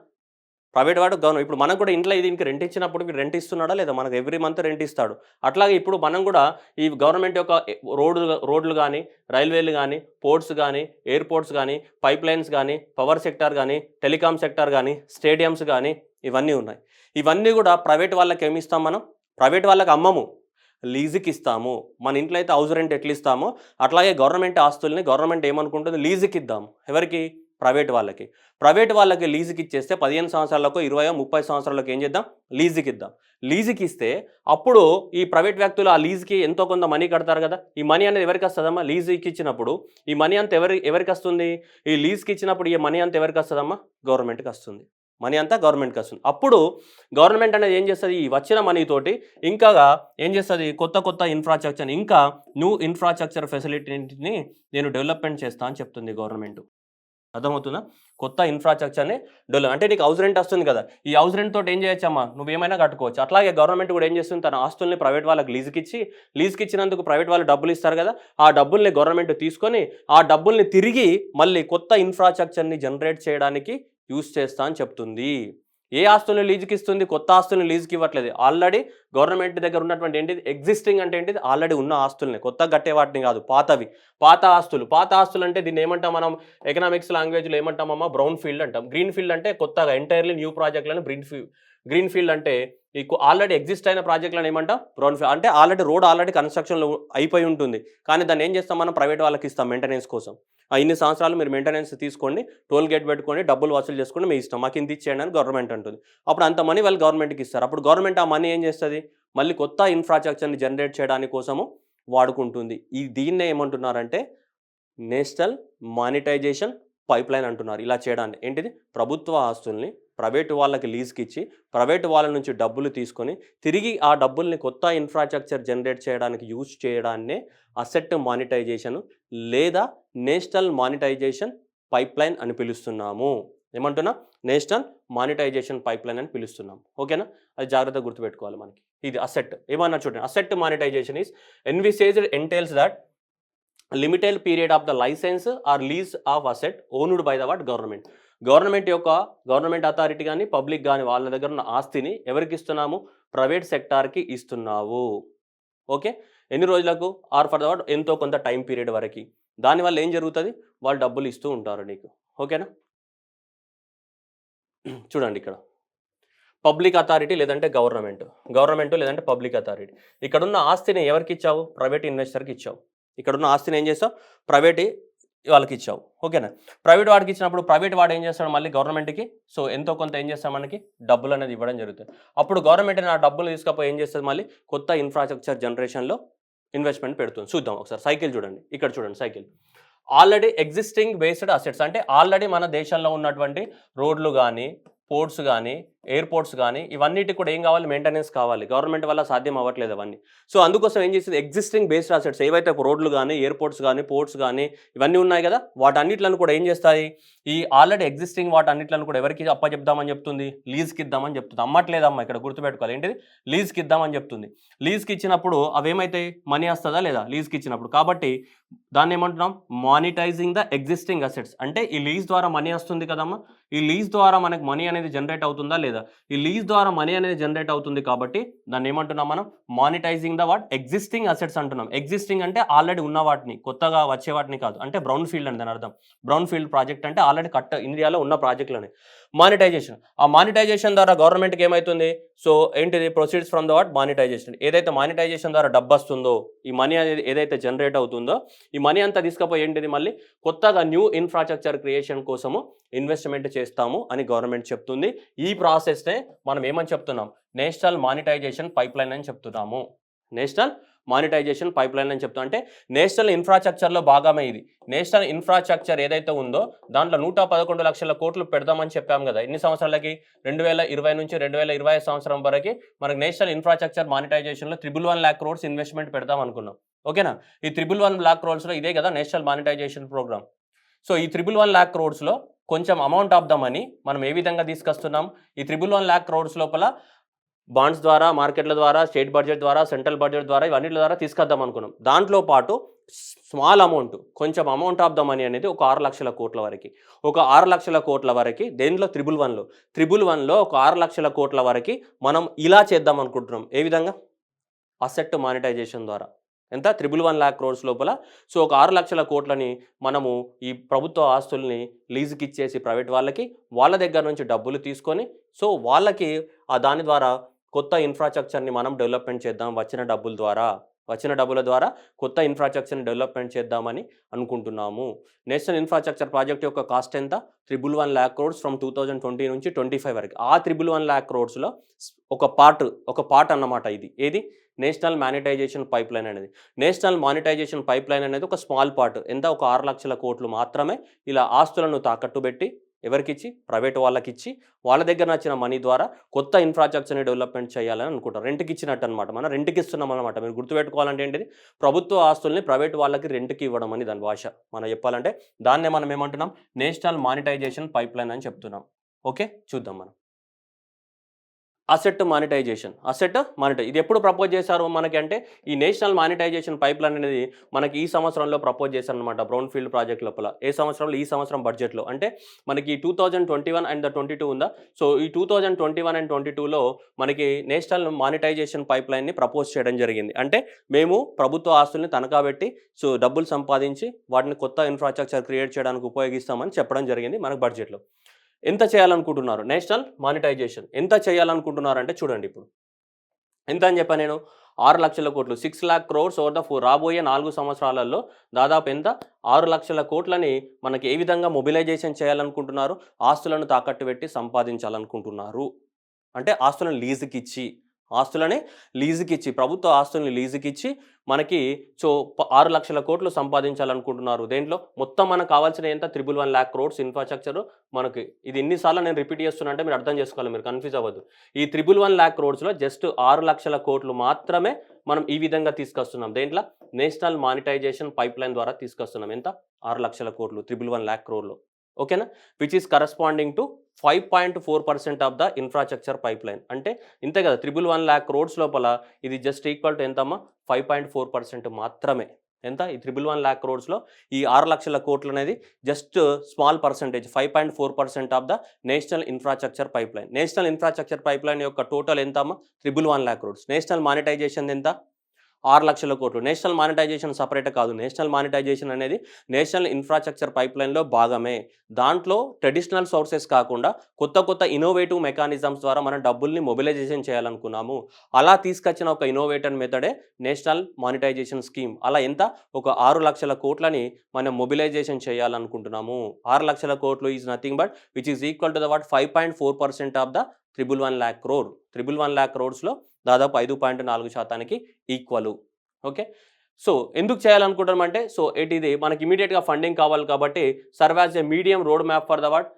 ప్రైవేట్ వాడు గవర్నమెంట్. ఇప్పుడు మనం కూడా ఇంట్లో దీనికి రెంట్ ఇచ్చినప్పుడు రెంట్ ఇస్తున్నాడా లేదా, మనకు ఎవ్రీ మంత్ రెంట్ ఇస్తాడు. అట్లాగే ఇప్పుడు మనం కూడా ఈ గవర్నమెంట్ యొక్క రోడ్లు కానీ, రైల్వేలు కానీ, పోర్ట్స్ కానీ, ఎయిర్పోర్ట్స్ కానీ, పైప్ లైన్స్ కానీ, పవర్ సెక్టార్ కానీ, టెలికాం సెక్టార్ కానీ, స్టేడియంస్ కానీ, ఇవన్నీ ఉన్నాయి. ఇవన్నీ కూడా ప్రైవేట్ వాళ్ళకి ఏమి ఇస్తాం, మనం ప్రైవేట్ వాళ్ళకి అమ్మము, లీజుకి ఇస్తాము. మన ఇంట్లో అయితే హౌస్ రెంట్ ఎట్లా ఇస్తామో అట్లాగే గవర్నమెంట్ ఆస్తుల్ని గవర్నమెంట్ ఏమనుకుంటుంది, లీజుకి ఇద్దాం. ఎవరికి, ప్రైవేట్ వాళ్ళకి. ప్రైవేట్ వాళ్ళకి లీజుకి ఇచ్చేస్తే 15 సంవత్సరాలకు, 20, 30 సంవత్సరాలకు ఏం చేద్దాం, లీజుకి ఇద్దాం. లీజుకి ఇస్తే అప్పుడు ఈ ప్రైవేట్ వ్యక్తులు ఆ లీజుకి ఎంతో కొంత మనీ కడతారు కదా. ఈ మనీ అనేది ఎవరికి వస్తుందమ్మా, లీజుకి ఇచ్చినప్పుడు ఈ మనీ అంతా ఎవరికి వస్తుంది, ఈ లీజుకి ఇచ్చినప్పుడు ఈ మనీ అంతా ఎవరికి వస్తుందమ్మా, గవర్నమెంట్కి వస్తుంది. మనీ అంతా గవర్నమెంట్కి వస్తుంది. అప్పుడు గవర్నమెంట్ అనేది ఏం చేస్తుంది, ఈ వచ్చిన మనీతోటి ఇంకా ఏం చేస్తుంది, కొత్త ఇన్ఫ్రాస్ట్రక్చర్, ఇంకా న్యూ ఇన్ఫ్రాస్ట్రక్చర్ ఫెసిలిటీని నేను డెవలప్మెంట్ చేస్తా అని చెప్తుంది గవర్నమెంట్. అర్థమవుతుందా, కొత్త ఇన్ఫ్రాస్ట్రక్చర్ని డెవలప్. అంటే నీకు హౌస్ రెంట్ వస్తుంది కదా, ఈ హౌస్ రెంట్ తోటి ఏం చేయొచ్చమ్మా, నువ్వేమైనా కట్టుకోవచ్చు. అట్లాగే గవర్నమెంట్ కూడా ఏం చేస్తుంది, తన ఆస్తుల్ని ప్రైవేట్ వాళ్ళకి లీజుకి ఇచ్చినందుకు ప్రైవేట్ వాళ్ళు డబ్బులు ఇస్తారు కదా, ఆ డబ్బుల్ని గవర్నమెంట్ తీసుకొని ఆ డబ్బుల్ని తిరిగి మళ్ళీ కొత్త ఇన్ఫ్రాస్ట్రక్చర్ని జనరేట్ చేయడానికి యూజ్ చేస్తా అని చెప్తుంది. ఏ ఆస్తుల్ని లీజుకి ఇస్తుంది, కొత్త ఆస్తుల్ని లీజుకి ఇవ్వట్లేదు. ఆల్రెడీ గవర్నమెంట్ దగ్గర ఉన్నటువంటి ఏంటిది, ఎగ్జిస్టింగ్ అంటే ఏంటిది, ఆల్రెడీ ఉన్న ఆస్తుల్ని, కొత్తగా కట్టే వాటిని కాదు, పాతవి, పాత ఆస్తులు అంటే దీన్ని ఏమంటాం మనం ఎకనామిక్స్ లాంగ్వేజ్లో ఏమంటామమ్మా, బ్రౌన్ ఫీల్డ్ అంటాం. గ్రీన్ ఫీల్డ్ అంటే కొత్తగా ఎంటైర్లీ న్యూ ప్రాజెక్టులను గ్రీన్ ఫీల్డ్ అంటే ఆల్రెడీ ఎగ్జిస్ట్ అయిన ప్రాజెక్టులను ఏమంటాం, బ్రౌన్ ఫీల్డ్. అంటే ఆల్రెడీ కన్స్ట్రక్షన్లో అయిపోయి ఉంటుంది, కానీ దాన్ని ఏం చేస్తాం, మనం ప్రైవేట్ వాళ్ళకి ఇస్తాం మెయింటెనెన్స్ కోసం. ఇన్ని సంవత్సరాలు మీరు మెయింటెనెన్స్ తీసుకోండి, టోల్ గేట్ పెట్టుకోండి, డబ్బులు వసూలు చేసుకోండి, మీ ఇష్టం, మాకు ఇంత ఇచ్చేయండి అని గవర్నమెంట్ అంటుంది. అప్పుడు అంత మనీ వాళ్ళు గవర్నమెంట్కి ఇస్తారు. అప్పుడు గవర్నమెంట్ ఆ మనీ ఏం చేస్తుంది, మళ్ళీ కొత్త ఇన్ఫ్రాస్ట్రక్చర్ని జనరేట్ చేయడానికి కోసము వాడుకుంటుంది. దీన్నే ఏమంటున్నారంటే నేషనల్ మానిటైజేషన్ పైప్ లైన్ అంటున్నారు. ఇలా చేయడాన్ని ఏంటిది, ప్రభుత్వ ఆస్తుల్ని ప్రైవేటు వాళ్ళకి లీజ్కి ఇచ్చి ప్రైవేటు వాళ్ళ నుంచి డబ్బులు తీసుకొని తిరిగి ఆ డబ్బుల్ని కొత్త ఇన్ఫ్రాస్ట్రక్చర్ జనరేట్ చేయడానికి యూజ్ చేయడాన్నే అసెట్ మానిటైజేషన్ లేదా నేషనల్ మానిటైజేషన్ పైప్ లైన్ అని పిలుస్తున్నాము. ఏమంటున్నా, నేషనల్ మానిటైజేషన్ పైప్ లైన్ అని పిలుస్తున్నాం. ఓకేనా, అది జాగ్రత్తగా గుర్తుపెట్టుకోవాలి మనకి. ఇది అసెట్ ఏమన్నా చూడండి, asset monetisation is envisaged entails that limited period of the licence or lease of asset owned by the what government. Government authority కానీ పబ్లిక్ కానీ వాళ్ళ దగ్గర ఉన్న ఆస్తిని ఎవరికి ఇస్తున్నాము, ప్రైవేట్ సెక్టార్కి ఇస్తున్నావు. ఓకే, ఎన్ని రోజులకు, ఆర్ ఫర్ ద వాట్ ఎంతో కొంత టైం పీరియడ్ వరకు. దానివల్ల ఏం జరుగుతుంది, వాళ్ళు డబ్బులు ఇస్తూ ఉంటారు నీకు. ఓకేనా, చూడండి ఇక్కడ పబ్లిక్ అథారిటీ లేదంటే గవర్నమెంట్ లేదంటే పబ్లిక్ అథారిటీ. ఇక్కడున్న ఆస్తిని ఎవరికి ఇచ్చావు, ప్రైవేట్ ఇన్వెస్టర్కి ఇచ్చావు. ఇక్కడున్న ఆస్తిని ఏం చేస్తావు, ప్రైవేట్ వాళ్ళకి ఇచ్చావు, ఓకేనా. ప్రైవేట్ వాడికి ఇచ్చినప్పుడు ప్రైవేట్ వాడు ఏం చేస్తాడు మళ్ళీ గవర్నమెంట్కి సో ఎంతో కొంత ఏం చేస్తాడు మనకి డబ్బులు అనేది ఇవ్వడం జరుగుతుంది. అప్పుడు గవర్నమెంట్ ఆ డబ్బులు తీసుకపోయి ఏం చేస్తుంది మళ్ళీ కొత్త ఇన్ఫ్రాస్ట్రక్చర్ జనరేషన్లో ఇన్వెస్ట్మెంట్ పెడుతుంది. చూద్దాం ఒకసారి సైకిల్ చూడండి, ఇక్కడ చూడండి cycle. Already existing based assets అంటే ఆల్రెడీ మన దేశంలో ఉన్నటువంటి రోడ్లు కానీ పోర్ట్స్ కానీ ఎయిర్పోర్ట్స్ కానీ ఇవన్నిటికి కూడా ఏం కావాలి, మెయింటెనెన్స్ కావాలి. గవర్నమెంట్ వల్ల సాధ్యం అవ్వట్లేదు అవన్నీ. సో అందుకోసం ఏం చేసింది, ఎగ్జిస్టింగ్ బేస్డ్ అసెట్స్ ఏవైతే రోడ్లు కానీ ఎయిర్పోర్ట్స్ కానీ పోర్ట్స్ కానీ ఇవన్నీ ఉన్నాయి కదా, వాటన్నిట్లను కూడా ఏం చేస్తాయి, ఈ ఆల్రెడీ ఎగ్జిస్టింగ్ వాటన్నిట్లను కూడా ఎవరికి అప్పచెప్దామని చెప్తుంది, లీజ్కి ఇద్దామని చెప్తుంది. అమ్మట్లేదమ్మా, ఇక్కడ గుర్తుపెట్టుకోవాలి ఏంటిది, లీజ్కి ఇద్దామని చెప్తుంది. లీజ్కి ఇచ్చినప్పుడు అవేమైతే మనీ వస్తుందా లేదా లీజ్కి ఇచ్చినప్పుడు, కాబట్టి దాన్ని ఏమంటున్నాం, మానిటైజింగ్ ద ఎగ్జిస్టింగ్ అసెట్స్. అంటే ఈ లీజ్ ద్వారా మనీ వస్తుంది కదమ్మా, ఈ లీజ్ ద్వారా మనకు మనీ అనేది జనరేట్ అవుతుందా లేదా, ఈ లీజ్ ద్వారా మనీ అనేది జనరేట్ అవుతుంది కాబట్టి దాన్ని ఏమంటున్నాం మనం, monetising the what existing assets అంటున్నాం. ఎగ్జిస్టింగ్ అంటే ఆల్రెడీ ఉన్న వాటిని, కొత్తగా వచ్చే వాటిని కాదు. అంటే బ్రౌన్ ఫీల్డ్ అని దాని అర్థం. బ్రౌన్ ఫీల్డ్ ప్రాజెక్ట్ అంటే ఆల్రెడీ ఇండియాలో ఉన్న ప్రాజెక్టులని మానిటైజేషన్. ఆ మానిటైజేషన్ ద్వారా గవర్నమెంట్కి ఏమవుతుంది, సో ఏంటిది, proceeds from the what monetisation. ఏదైతే మానిటైజేషన్ ద్వారా డబ్బు వస్తుందో, ఈ మనీ అనేది ఏదైతే జనరేట్ అవుతుందో, ఈ మనీ అంతా తీసుకపోయి ఏంటిది మళ్ళీ కొత్తగా న్యూ ఇన్ఫ్రాస్ట్రక్చర్ క్రియేషన్ కోసము ఇన్వెస్ట్మెంట్ చేస్తాము అని గవర్నమెంట్ చెప్తుంది. ఈ ప్రాసెస్నే మనం ఏమని చెప్తున్నాం, నేషనల్ మానిటైజేషన్ పైప్లైన్ అని చెప్తున్నాము. నేషనల్ మానిటైజేషన్ పైప్లైన్ అని చెప్తాం. అంటే నేషనల్ ఇన్ఫ్రాస్ట్రక్చర్లో భాగమే ఇది. నేషనల్ ఇన్ఫ్రాస్ట్రక్చర్ ఏదైతే ఉందో దాంట్లో 111 లక్షల కోట్లు పెడదామని చెప్పాం కదా. ఎన్ని సంవత్సరాలకి, 2020 నుంచి 2025 సంవత్సరం వరకు మనకి నేషనల్ ఇన్ఫ్రాస్ట్రక్చర్ మానిటైజేషన్లో 111 lakh crores ఇన్వెస్ట్మెంట్ పెడదాం అనుకున్నాం, ఓకేనా. ఈ 111 lakh crores ఇదే కదా నేషనల్ మానిటైజేషన్ ప్రోగ్రామ్. సో ఈ 111 lakh crores కొంచెం అమౌంట్ ఆఫ్ ద మనీ మనం ఏ విధంగా తీసుకొస్తున్నాం, ఈ 111 lakh crores లోపల బాండ్స్ ద్వారా, మార్కెట్ల ద్వారా, స్టేట్ బడ్జెట్ ద్వారా, సెంట్రల్ బడ్జెట్ ద్వారా, ఇవన్నిటి ద్వారా తీసుకొద్దాం అనుకున్నాం. దాంట్లో పాటు స్మాల్ అమౌంట్, కొంచెం అమౌంట్ ఆఫ్ ద మనీ అనేది ఒక 6 లక్షల కోట్ల వరకు, ఒక 6 లక్షల కోట్ల వరకు దేంట్లో 111లో ఒక 6 లక్షల కోట్ల వరకు మనం ఇలా చేద్దాం అనుకుంటున్నాం. ఏ విధంగా, అసెట్ మానిటైజేషన్ ద్వారా. ఎంత, 111 lakh crores లోపల. సో ఒక 6 లక్షల కోట్లని మనము ఈ ప్రభుత్వ ఆస్తుల్ని లీజుకి ఇచ్చేసి ప్రైవేట్ వాళ్ళకి, వాళ్ళ దగ్గర నుంచి డబ్బులు తీసుకొని, సో వాళ్ళకి దాని ద్వారా కొత్త ఇన్ఫ్రాస్ట్రక్చర్ని మనం డెవలప్మెంట్ చేద్దాం. వచ్చిన డబ్బుల ద్వారా కొత్త ఇన్ఫ్రాస్ట్రక్చర్ని డెవలప్మెంట్ చేద్దామని అనుకుంటున్నాము. నేషనల్ ఇన్ఫ్రాస్ట్రక్చర్ ప్రాజెక్ట్ యొక్క కాస్ట్ ఎంత, 111 lakh crores ఫ్రమ్ 2020 నుంచి 25 వరకు. ఆ 111 lakh crores ఒక పార్ట్ అన్నమాట ఇది. ఏది, నేషనల్ మానిటైజేషన్ పైప్లైన్ అనేది. నేషనల్ మానిటైజేషన్ పైప్లైన్ అనేది ఒక స్మాల్ పార్ట్. ఎంత, ఒక 6 లక్షల కోట్లు మాత్రమే ఇలా ఆస్తులను తాకట్టు పెట్టి ఎవరికిచ్చి, ప్రైవేట్ వాళ్ళకిచ్చి, వాళ్ళ దగ్గర నచ్చిన మనీ ద్వారా కొత్త ఇన్ఫ్రాస్ట్రక్చర్ని డెవలప్మెంట్ చేయాలని అనుకుంటారు. రెంట్కి ఇచ్చినట్టు అనమాట, మనం రెంట్కి ఇస్తున్నాం అనమాట. మీరు గుర్తుపెట్టుకోవాలంటే ఏంటిది, ప్రభుత్వ ఆస్తుల్ని ప్రైవేట్ వాళ్ళకి రెంట్కి ఇవ్వడం అని దాని భాష. మనం చెప్పాలంటే దాన్నే మనం ఏమంటున్నాం, నేషనల్ మానిటైజేషన్ పైప్లైన్ అని చెప్తున్నాం. ఓకే, చూద్దాం మనం. అసెట్ మానిటైజేషన్ ఇది ఎప్పుడు ప్రపోజ్ చేశారు మనకి అంటే, ఈ నేషనల్ మానిటైజేషన్ పైప్లైన్ అనేది మనకి ఈ సంవత్సరంలో ప్రపోజ్ చేశారు అనమాట, బ్రౌన్ ఫీల్డ్ ప్రాజెక్ట్ లోపల. ఏ సంవత్సరంలో, ఈ సంవత్సరం బడ్జెట్లో. అంటే మనకి 2021 అండ్ 22 ఉందా, సో ఈ 2021 అండ్ 22లో మనకి నేషనల్ మానిటైజేషన్ పైప్లైన్ని ప్రపోజ్ చేయడం జరిగింది. అంటే మేము ప్రభుత్వ ఆస్తుల్ని తనఖా పెట్టి, సో డబ్బులు సంపాదించి వాటిని కొత్త ఇన్ఫ్రాస్ట్రక్చర్ క్రియేట్ చేయడానికి ఉపయోగిస్తామని చెప్పడం జరిగింది మనకు బడ్జెట్లో. ఎంత చేయాలనుకుంటున్నారు, నేషనల్ మానిటైజేషన్ ఎంత చేయాలనుకుంటున్నారు అంటే చూడండి. ఇప్పుడు ఎంత అని చెప్పాను నేను, 6 లక్షల కోట్లు, 6 lakh crores ఓవర్ ద 4 రాబోయే 4 సంవత్సరాలలో దాదాపు ఎంత, 6 లక్షల కోట్లని మనకి ఏ విధంగా మొబిలైజేషన్ చేయాలనుకుంటున్నారు, ఆస్తులను తాకట్టు పెట్టి సంపాదించాలనుకుంటున్నారు. అంటే ఆస్తులను లీజుకిచ్చి ప్రభుత్వ ఆస్తుల్ని లీజుకిచ్చి మనకి సో 6 లక్షల కోట్లు సంపాదించాలనుకుంటున్నారు. దేంట్లో మొత్తం మనకు కావాల్సిన ఎంత, 111 lakh crores ఇన్ఫ్రాస్ట్రక్చర్ మనకి. ఇది ఎన్నిసార్లు నేను రిపీట్ చేస్తున్నా అంటే మీరు అర్థం చేసుకోవాలి, మీరు కన్ఫ్యూజ్ అవ్వద్దు. ఈ 111 lakh crores జస్ట్ 6 లక్షల కోట్లు మాత్రమే మనం ఈ విధంగా తీసుకొస్తున్నాం. దేంట్లో, నేషనల్ మానిటైజేషన్ పైప్లైన్ ద్వారా తీసుకొస్తున్నాం. ఎంత, 6 లక్షల కోట్లు 111 lakh crores, ఓకేనా. Which is corresponding to 5.4% of the infrastructure pipeline. అంటే ఇంతే కదా, 111 lakh crores లోపల ఇది జస్ట్ ఈక్వల్ టు ఎంతమ్మా, 5.4% మాత్రమే. ఎంత, ఈ 111 lakh crores ఈ 6 లక్షల కోట్లు అనేది just small percentage, 5.4% of the national infrastructure pipeline. National infrastructure pipeline యొక్క టోటల్ ఎంత అమ్మా, 111 lakh crores. నేషనల్ మానిటైజేషన్ ఎంత, 6 లక్షల కోట్లు. నేషనల్ మానిటైజేషన్ సపరేట్ కాదు. నేషనల్ మానిటైజేషన్ అనేది నేషనల్ ఇన్‌ఫ్రాస్ట్రక్చర్ పైప్‌లైన్‌లో భాగమే. దాంట్లో ట్రెడిషనల్ సోర్సెస్ కాకుండా కొత్త ఇన్నోవేటివ్ మెకానిజమ్స్ ద్వారా మనం డబ్బుల్ని మొబిలైజేషన్ చేయాలనుకున్నాము. అలా తీసుకొచ్చిన ఒక ఇన్నోవేటర్ మెథడే నేషనల్ మానిటైజేషన్ స్కీమ్. అలా ఎంత? ఒక 6 లక్షల కోట్లని మనం మొబిలైజేషన్ చేయాలనుకుంటున్నాము. 6 లక్షల కోట్లు is nothing but which is equal to the what 5.4% of the 111,000 lakh crore. 111,000 lakh crores దాదాపు 5.4% ఈక్వల్. ఓకే. సో ఎందుకు చేయాలనుకుంటామంటే ఇది మనకి ఇమీడియట్‌గా ఫండింగ్ కావాలి కాబట్టి serve as a medium road map for the what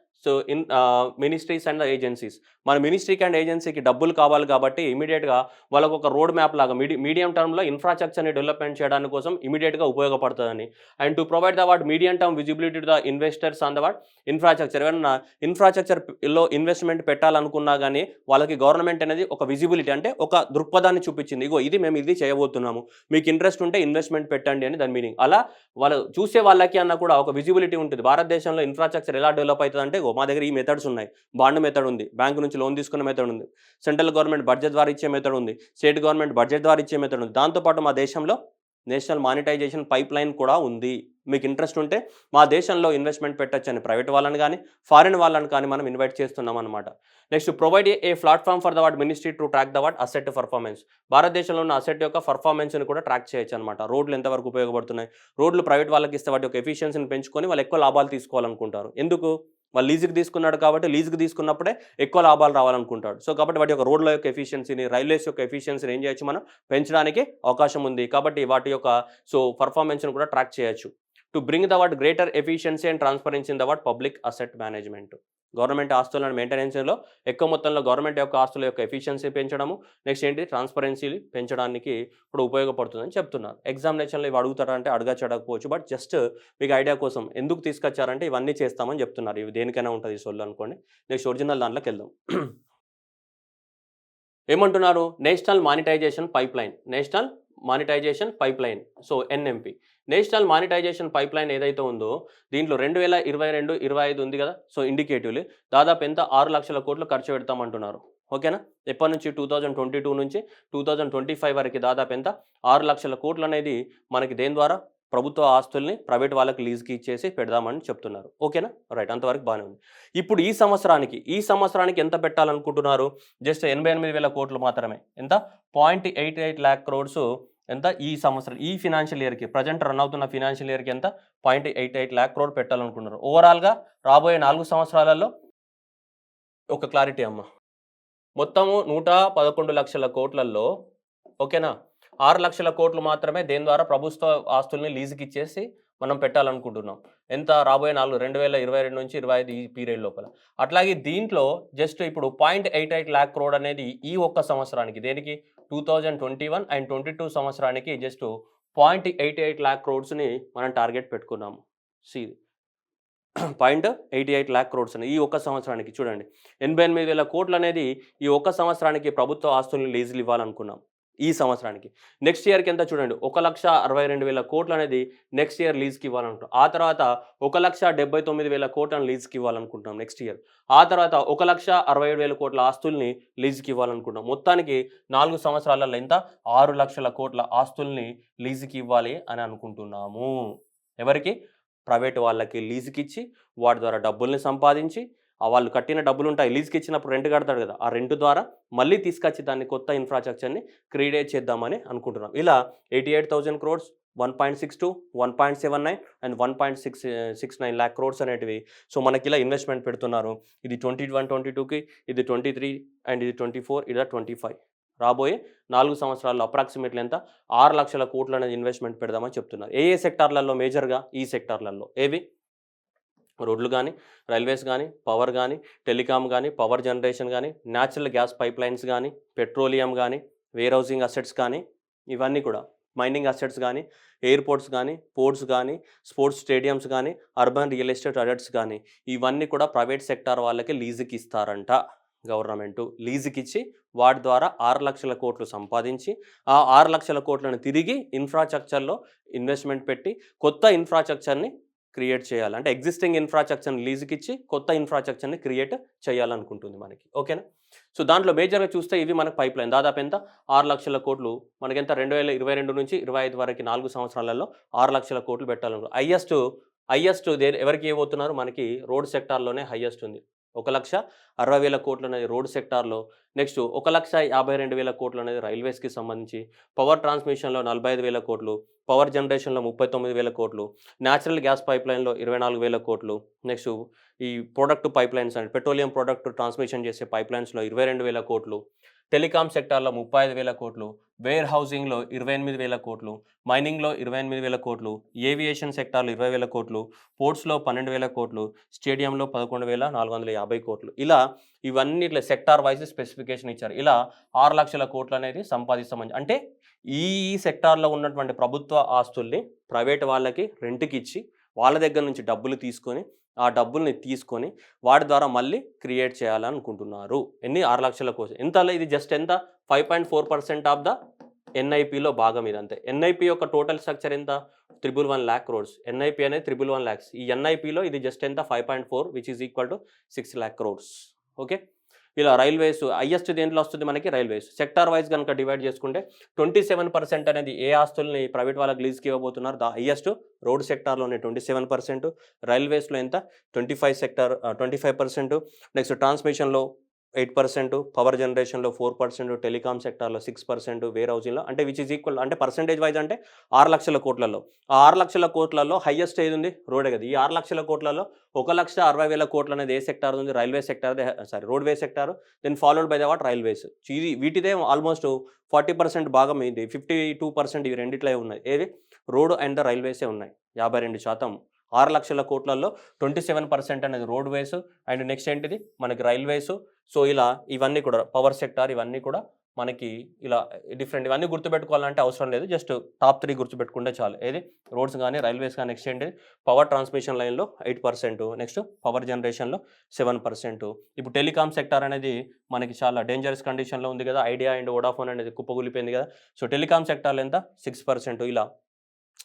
ministries and the agencies. మన మినిస్ట్రీకి and ఏజెన్సీకి డబ్బులు కావాలి కాబట్టి ఇమీడియట్‌గా వాళ్ళకు ఒక రోడ్ మ్యాప్ లాగా మీడియం టర్మ్‌లో ఇన్‌ఫ్రాస్ట్రక్చర్‌ని డెవలప్‌మెంట్ చేయడానికి కోసం ఇమీడియట్‌గా ఉపయోగపడుతుందని. And to provide the what medium term visibility to the investors on the what infrastructure. ఎవరైనా ఇన్‌ఫ్రాస్ట్రక్చర్‌లో ఇన్వెస్ట్‌మెంట్ పెట్టాలనుకున్నా గానీ వాళ్ళకి గవర్నమెంట్ అనేది ఒక విజిబిలిటీ అంటే ఒక దృక్పథాన్ని చూపించింది. ఇగో మేము ఇది చేయబోతున్నాము. మీకు ఇంట్రెస్ట్ ఉంటే ఇన్వెస్ట్‌మెంట్ పెట్టండి అని దాని మీనింగ్. అలా వాళ్ళు చూసే వాళ్ళకి అన్న కూడా ఒక విజిబిలిటీ ఉంటుంది. భారతదేశంలో ఇన్‌ఫ్రాస్ట్రక్చర్ ఎలా డెవలప్ అవుతుందంటే మా దగ్గర ఈ మెథడ్స్ ఉన్నాయి. బాండ్ మెథడ్ ఉంది. బ్యాంక్ నుంచి లోన్ తీసుకునే మెథడ్ ఉంది. సెంట్రల్ గవర్నమెంట్ బడ్జెట్ ద్వారా ఇచ్చే మెథడ్ ఉంది. స్టేట్ గవర్నమెంట్ బడ్జెట్ ద్వారా ఇచ్చే మెథడ్ ఉంది. దాంతో పాటు మా దేశంలో నేషనల్ మానిటైజేషన్ పైప్‌లైన్ కూడా ఉంది. మీకు ఇంట్రెస్ట్ ఉంటే మా దేశంలో ఇన్వెస్ట్‌మెంట్ పెట్టొచ్చని ప్రైవేట్ వాళ్ళని గానీ, ఫారిన్ వాళ్ళని కానీ మనం ఇన్వైట్ చేస్తున్నామన్నమాట. Next provide a platform for the what ministry to track the what asset performance. భారతదేశంలో ఉన్న అసెట్ యొక్క పర్ఫార్మెన్స్‌ని కూడా ట్రాక్ చేయొచ్చన్నమాట. రోడ్లు ఎంతవరకు ఉపయోగపడుతున్నాయి. రోడ్లు ప్రైవేట్ వాళ్ళకి ఇస్తే వాటి యొక్క ఎఫిషియన్సీని పెంచుకొని వాళ్ళు ఎక్కువ లాభాలు తీసుకోవాలనుకుంటారు. ఎందుకు? వాళ్ళు లీజుకి తీసుకున్నాడు కాబట్టి లీజుకి తీసుకున్నప్పుడే ఎక్కువ లాభాలు రావాలనుకుంటాడు. కాబట్టి వాటి యొక్క రోడ్ల యొక్క ఎఫిషియన్సీని, రైల్వేస్ యొక్క ఎఫిషియన్సీని ఏం చేయొచ్చు మనం పెంచడానికి అవకాశం ఉంది. కాబట్టి వాటి యొక్క పర్ఫార్మెన్స్‌ని కూడా ట్రాక్ చేయొచ్చు. To bring the what greater efficiency and transparency in the what public asset management. Government ఆస్తులను మెయింటెనెన్స్‌లో ఎక్కువ మొత్తంలో గవర్నమెంట్ యొక్క ఆస్తుల యొక్క ఎఫిషియన్సీ పెంచడము, నెక్స్ట్ ఏంటి ట్రాన్స్పరెన్సీ పెంచడానికి కూడా ఉపయోగపడుతుందని చెప్తున్నారు. ఎగ్జామినేషన్‌లో ఇవి అడుగుతారంటే అడగచ్చు, అడగకపోవచ్చు. బట్ జస్ట్ మీకు ఐడియా కోసం ఎందుకు తీసుకొచ్చారంటే ఇవన్నీ చేస్తామని చెప్తున్నారు. ఇవి దేనికైనా ఉంటుంది సొల్లు అనుకోండి. నెక్స్ట్ ఒరిజినల్ దాంట్లోకి వెళ్దాం. ఏమంటున్నారు? National monetisation pipeline. National monetisation pipeline. NMP. National monetisation pipeline ఏదైతే ఉందో దీంట్లో 2022, 25 ఉంది కదా! ఇండికేటివ్‌లీ దాదాపు ఎంత 6 లక్షల కోట్లు ఖర్చు పెడతామంటున్నారు. ఓకేనా? ఎప్పటి నుంచి 2022 నుంచి 2025 వరకు దాదాపు ఎంత 6 లక్షల కోట్లు అనేది మనకి దేని ద్వారా ప్రభుత్వ ఆస్తుల్ని ప్రైవేట్ వాళ్ళకి లీజ్‌కి ఇచ్చేసి పెడదామని చెప్తున్నారు. ఓకేనా? రైట్. అంతవరకు బానే ఉంది. ఇప్పుడు ఈ సంవత్సరానికి ఎంత పెట్టాలనుకుంటున్నారు? జస్ట్ 88,000 కోట్లు మాత్రమే. ఎంత? 0.88 lakh crores ఎంత? ఈ సంవత్సరం ఈ ఫినాన్షియల్ ఇయర్‌కి ప్రెజెంట్ రన్ అవుతున్న ఫినాన్షియల్ ఇయర్‌కి ఎంత? 0.88 lakh crore పెట్టాలనుకుంటున్నారు. ఓవరాల్‌గా రాబోయే 4 సంవత్సరాలలో ఒక క్లారిటీ అమ్మ. మొత్తము 111 లక్షల కోట్లల్లో ఓకేనా? 6 లక్షల కోట్లు మాత్రమే దేని ద్వారా ప్రభుత్వ ఆస్తుల్ని లీజుకి ఇచ్చేసి మనం పెట్టాలనుకుంటున్నాం. ఎంత? రాబోయే 2022 నుంచి 25 ఈ పీరియడ్ లోపల. అట్లాగే దీంట్లో జస్ట్ ఇప్పుడు 0.88 lakh crore అనేది ఈ ఒక్క సంవత్సరానికి దేనికి 2021 అండ్ 22 సంవత్సరానికి జస్ట్ 0.88 lakh crores మనం టార్గెట్ పెట్టుకున్నాము. 0.88 lakh crores అని ఈ ఒక్క సంవత్సరానికి చూడండి. 88,000 కోట్లు అనేది ఈ ఒక్క సంవత్సరానికి ప్రభుత్వ ఆస్తుల్ని లీజులు ఇవ్వాలనుకున్నాం. ఈ సంవత్సరానికి. నెక్స్ట్ ఇయర్‌కి ఎంత చూడండి 1,62,000 కోట్లు అనేది నెక్స్ట్ ఇయర్ లీజ్‌కి ఇవ్వాలనుకుంటున్నాం. ఆ తర్వాత 1,79,000 కోట్లను లీజ్‌కి ఇవ్వాలనుకుంటున్నాం నెక్స్ట్ ఇయర్. ఆ తర్వాత 1,67,000 కోట్ల ఆస్తుల్ని లీజ్‌కి ఇవ్వాలనుకుంటున్నాం. మొత్తానికి 4 సంవత్సరాలలో ఎంత 6 లక్షల కోట్ల ఆస్తుల్ని లీజ్‌కి ఇవ్వాలి అని అనుకుంటున్నాము. ఎవరికి? ప్రైవేట్ వాళ్ళకి లీజ్‌కి ఇచ్చి వాటి ద్వారా డబ్బుల్ని సంపాదించి వాళ్ళు కట్టిన డబ్బులుంటాయి. లీజ్‌కి ఇచ్చినప్పుడు రెంట్ కడతాడు కదా! ఆ రెంట్ ద్వారా మళ్ళీ తీసుకొచ్చి దాన్ని కొత్త ఇన్‌ఫ్రాస్ట్రక్చర్‌ని క్రియేట్ చేద్దామని అనుకుంటున్నాం. ఇలా 88,000 crores, 1.62, 1.79 అండ్ 1.69 lakh crores అనేటివి మనకి ఇలా ఇన్వెస్ట్‌మెంట్ పెడుతున్నారు. ఇది 21, 22కి, ఇది 23 అండ్ ఇది 24, ఇది 25. రాబోయే 4 సంవత్సరాల్లో అప్రాక్సిమేట్‌లీ ఎంత 6 లక్షల కోట్లు అనేది ఇన్వెస్ట్‌మెంట్ పెడదామని చెప్తున్నారు. ఏ సెక్టార్‌లలో మేజర్‌గా? ఈ సెక్టార్‌లలో. ఏవి? రోడ్లు గానీ, రైల్వేస్ గానీ, పవర్ గానీ, టెలికామ్ గానీ, పవర్ జనరేషన్ గానీ, న్యాచురల్ గ్యాస్ పైప్‌లైన్స్ గానీ, పెట్రోలియం గానీ, వేర్ హౌసింగ్ అసెట్స్ కానీ, ఇవన్నీ కూడా మైనింగ్ అసెట్స్ గానీ, ఎయిర్‌పోర్ట్స్ గానీ, పోర్ట్స్ గానీ, స్పోర్ట్స్ స్టేడియమ్స్ గానీ, అర్బన్ రియల్ ఎస్టేట్ అసెట్స్ గానీ, ఇవన్నీ కూడా ప్రైవేట్ సెక్టార్ వాళ్ళకి లీజుకి ఇస్తారంట గవర్నమెంటు. లీజుకిచ్చి వాటి ద్వారా 6 లక్షల కోట్లు సంపాదించి, ఆ 6 లక్షల కోట్లను తిరిగి ఇన్‌ఫ్రాస్ట్రక్చర్‌లో ఇన్వెస్ట్‌మెంట్ పెట్టి కొత్త ఇన్‌ఫ్రాస్ట్రక్చర్‌ని క్రియేట్ చేయాలి. అంటే ఎగ్జిస్టింగ్ ఇన్‌ఫ్రాస్ట్రక్చర్‌ని లీజుకిచ్చి కొత్త ఇన్‌ఫ్రాస్ట్రక్చర్‌ని క్రియేట్ చేయాలనుకుంటుంది మనకి. ఓకేనా? సో దాంట్లో మేజర్‌గా చూస్తే ఇవి మనకు పైప్‌లైన్ దాదాపు ఎంత 6,00,000 కోట్లు మనకెంత 2022 నుంచి 25 వరకి 4 సంవత్సరాలలో 6,00,000 కోట్లు పెట్టాలనుకో హైయెస్ట్ ఎవరికి ఇవ్వబోతున్నారు మనకి రోడ్ సెక్టార్‌లోనే హైయెస్ట్ ఉంది. 1,60,000 కోట్లు అనేది రోడ్ సెక్టార్‌లో. నెక్స్ట్ 1,52,000 కోట్లు అనేది రైల్వేస్‌కి సంబంధించి. పవర్ ట్రాన్స్‌మిషన్‌లో 45,000 కోట్లు. పవర్ జనరేషన్‌లో 39,000 కోట్లు. నేచురల్ గ్యాస్ పైప్‌లైన్‌లో 24,000 కోట్లు. నెక్స్ట్ ఈ product pipelines and petroleum product transmission చేసే పైప్‌లైన్స్‌లో 22,000 కోట్లు. టెలికాం సెక్టార్‌లో 35,000 కోట్లు. వేర్ హౌసింగ్‌లో 28,000 కోట్లు. మైనింగ్‌లో 28,000 కోట్లు. ఏవియేషన్ సెక్టార్‌లో 20,000 కోట్లు. పోర్ట్స్‌లో 12,000 కోట్లు. స్టేడియంలో 11,450 కోట్లు. ఇలా ఇవన్నీ ఇట్లా సెక్టార్ వైస్ స్పెసిఫికేషన్ ఇచ్చారు. ఇలా 6,00,000 కోట్లు అనేది సంపాదిస్తామని. అంటే ఈ సెక్టార్‌లో ఉన్నటువంటి ప్రభుత్వ ఆస్తుల్ని ప్రైవేట్ వాళ్ళకి రెంట్‌కిచ్చి వాళ్ళ దగ్గర నుంచి డబ్బులు తీసుకొని, ఆ డబ్బుల్ని తీసుకొని వాటి ద్వారా మళ్ళీ క్రియేట్ చేయాలనుకుంటున్నారు. ఎన్ని 6,00,000 కోసం. ఎంతలా ఇది జస్ట్ ఎంత 5.4% ఆఫ్ ద ఎన్ఐపిలో భాగం ఇదంతే. ఎన్ఐపి యొక్క టోటల్ స్ట్రక్చర్ ఎంత 111,1 lakh crores. ఎన్ఐపి అనేది 111,1 lakhs. ఈ ఎన్ఐపిలో ఇది జస్ట్ ఎంత 5.4 which is equal to 6 lakh crores. Okay. ఇలా రైల్వేస్ హైయెస్ట్ దేంట్లో వస్తుంది మనకి రైల్వేస్. సెక్టార్ వైస్ కనుక డివైడ్ చేసుకుంటే 27% అనేది ఏ ఆస్తుల్ని ప్రైవేట్ వాళ్ళకి లీజ్‌కి ఇవ్వబోతున్నారు. హైయెస్ట్ రోడ్ సెక్టార్‌లోనే 27%, రైల్వేస్‌లో ఎంత 25%, నెక్స్ట్ ట్రాన్స్‌మిషన్‌లో 8%, పవర్ జనరేషన్‌లో 4%, టెలికాం సెక్టార్‌లో 6%, వేర్ హౌసింగ్‌లో అంటే విచ్ ఈజ్ ఈక్వల్ అంటే పర్సెంటేజ్ వైస్ అంటే 6,00,000 కోట్లలో. ఆ 6,00,000 కోట్లలో హైయెస్ట్ ఏదుంది రోడే కదా! ఈ 6,00,000 కోట్లలో 1,60,000 కోట్లు అనేది ఏ సెక్టార్ ఉంది రైల్వే సెక్టార్‌దే roadway sector then followed by the what railways. వీటిదే ఆల్మోస్ట్ 40% భాగం ఇది. 52% ఇవి రెండిట్లో ఉన్నాయి. ఏది రోడ్ అండ్ ద రైల్వేసే ఉన్నాయి. 52% 6,00,000 కోట్లలో 27% అనేది రోడ్వేస్ అండ్ నెక్స్ట్ ఏంటిది మనకి రైల్వేస్. సో ఇలా ఇవన్నీ కూడా పవర్ సెక్టార్ ఇవన్నీ కూడా మనకి ఇలా డిఫరెంట్ ఇవన్నీ గుర్తుపెట్టుకోవాలంటే అవసరం లేదు. జస్ట్ టాప్ 3 గుర్తుపెట్టుకుంటే చాలు. ఏది రోడ్స్ గానీ, రైల్వేస్ గానీ నెక్స్ట్ ఏంటిది పవర్ ట్రాన్స్‌మిషన్ లైన్‌లో 8%, నెక్స్ట్ పవర్ జనరేషన్‌లో 7%. ఇప్పుడు టెలికాం సెక్టార్ అనేది మనకి చాలా డేంజరస్ కండిషన్‌లో ఉంది కదా! ఐడియా అండ్ వోడాఫోన్ అనేది కుప్పకూలిపోయింది కదా! సో టెలికాం సెక్టార్‌లో ఎంత 6% ఇలా.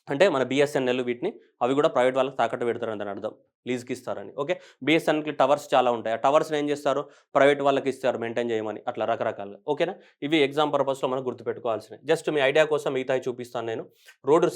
అంటే మన బిఎస్ఎన్ఎల్ వీటిని అవి కూడా ప్రైవేట్ వాళ్ళకి తాకట్టు పెడతారని దాని అర్థం. లీజ్‌కి ఇస్తారని. ఓకే. బిఎస్ఎన్ఎల్‌కి టవర్స్ చాలా ఉంటాయి. ఆ టవర్స్‌ని ఏం చేస్తారు ప్రైవేట్ వాళ్ళకి ఇస్తారు మెయింటైన్ చేయమని. అట్లా రకరకాలుగా. ఓకేనా. ఇవి ఎగ్జామ్ పర్పస్‌లో మనం గుర్తుపెట్టుకోవాల్సినవి. జస్ట్ మీ ఐడియా కోసం మిగతావి చూపిస్తాను నేను. రోడ్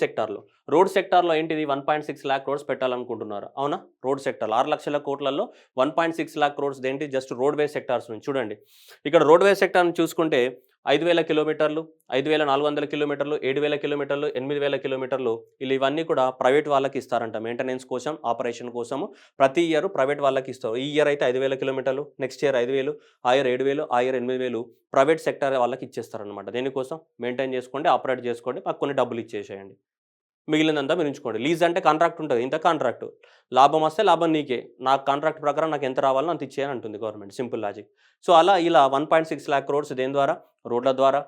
సెక్టార్‌లో ఏంటిది 1.6 lakh crores పెట్టాలనుకుంటున్నారు. అవునా. రోడ్ సెక్టార్‌లో 6,00,000 కోట్లలో 1.6 lakh crores దేంటి జస్ట్ రోడ్వే సెక్టార్స్ నుంచి చూడండి. ఇక్కడ రోడ్వే సెక్టార్‌ని చూసుకుంటే 5,000 కిలోమీటర్లు, 5,400 కిలోమీటర్లు, 7,000 కిలోమీటర్లు, 8,000 కిలోమీటర్లు ఇవన్నీ కూడా ప్రైవేట్ వాళ్ళకి ఇస్తారంట. మెయింటెనెన్స్ కోసం, ఆపరేషన్ కోసము ప్రతి ఇయర్ ప్రైవేట్ వాళ్ళకి ఇస్తారు. ఈ ఇయర్ అయితే 5,000 కిలోమీటర్లు, నెక్స్ట్ ఇయర్ 5,000, ఆ ఇయర్ 7,000, ఆ ఇయర్ 8,000 ప్రైవేట్ సెక్టార్ వాళ్ళకి ఇచ్చేస్తారనమాట. దేనికోసం మెయింటైన్ చేసుకోండి, ఆపరేట్ చేసుకోండి, మాకు కొన్ని డబ్బులు ఇచ్చేసేయండి. మిగిలినంతా మీరు ఉంచుకోండి. లీజ్ అంటే కాంట్రాక్ట్ ఉంటది. ఇంత కాంట్రాక్ట్. లాభం వస్తే లాభం నీకే. నాకు కాంట్రాక్ట్ ప్రకారం నాకు ఎంత రావాలో అంత ఇచ్చేయని అంటుంది గవర్నమెంట్. Simple logic. సో అలా ఇలా 1.6 lakh crores దేని ద్వారా రోడ్ల ద్వారా.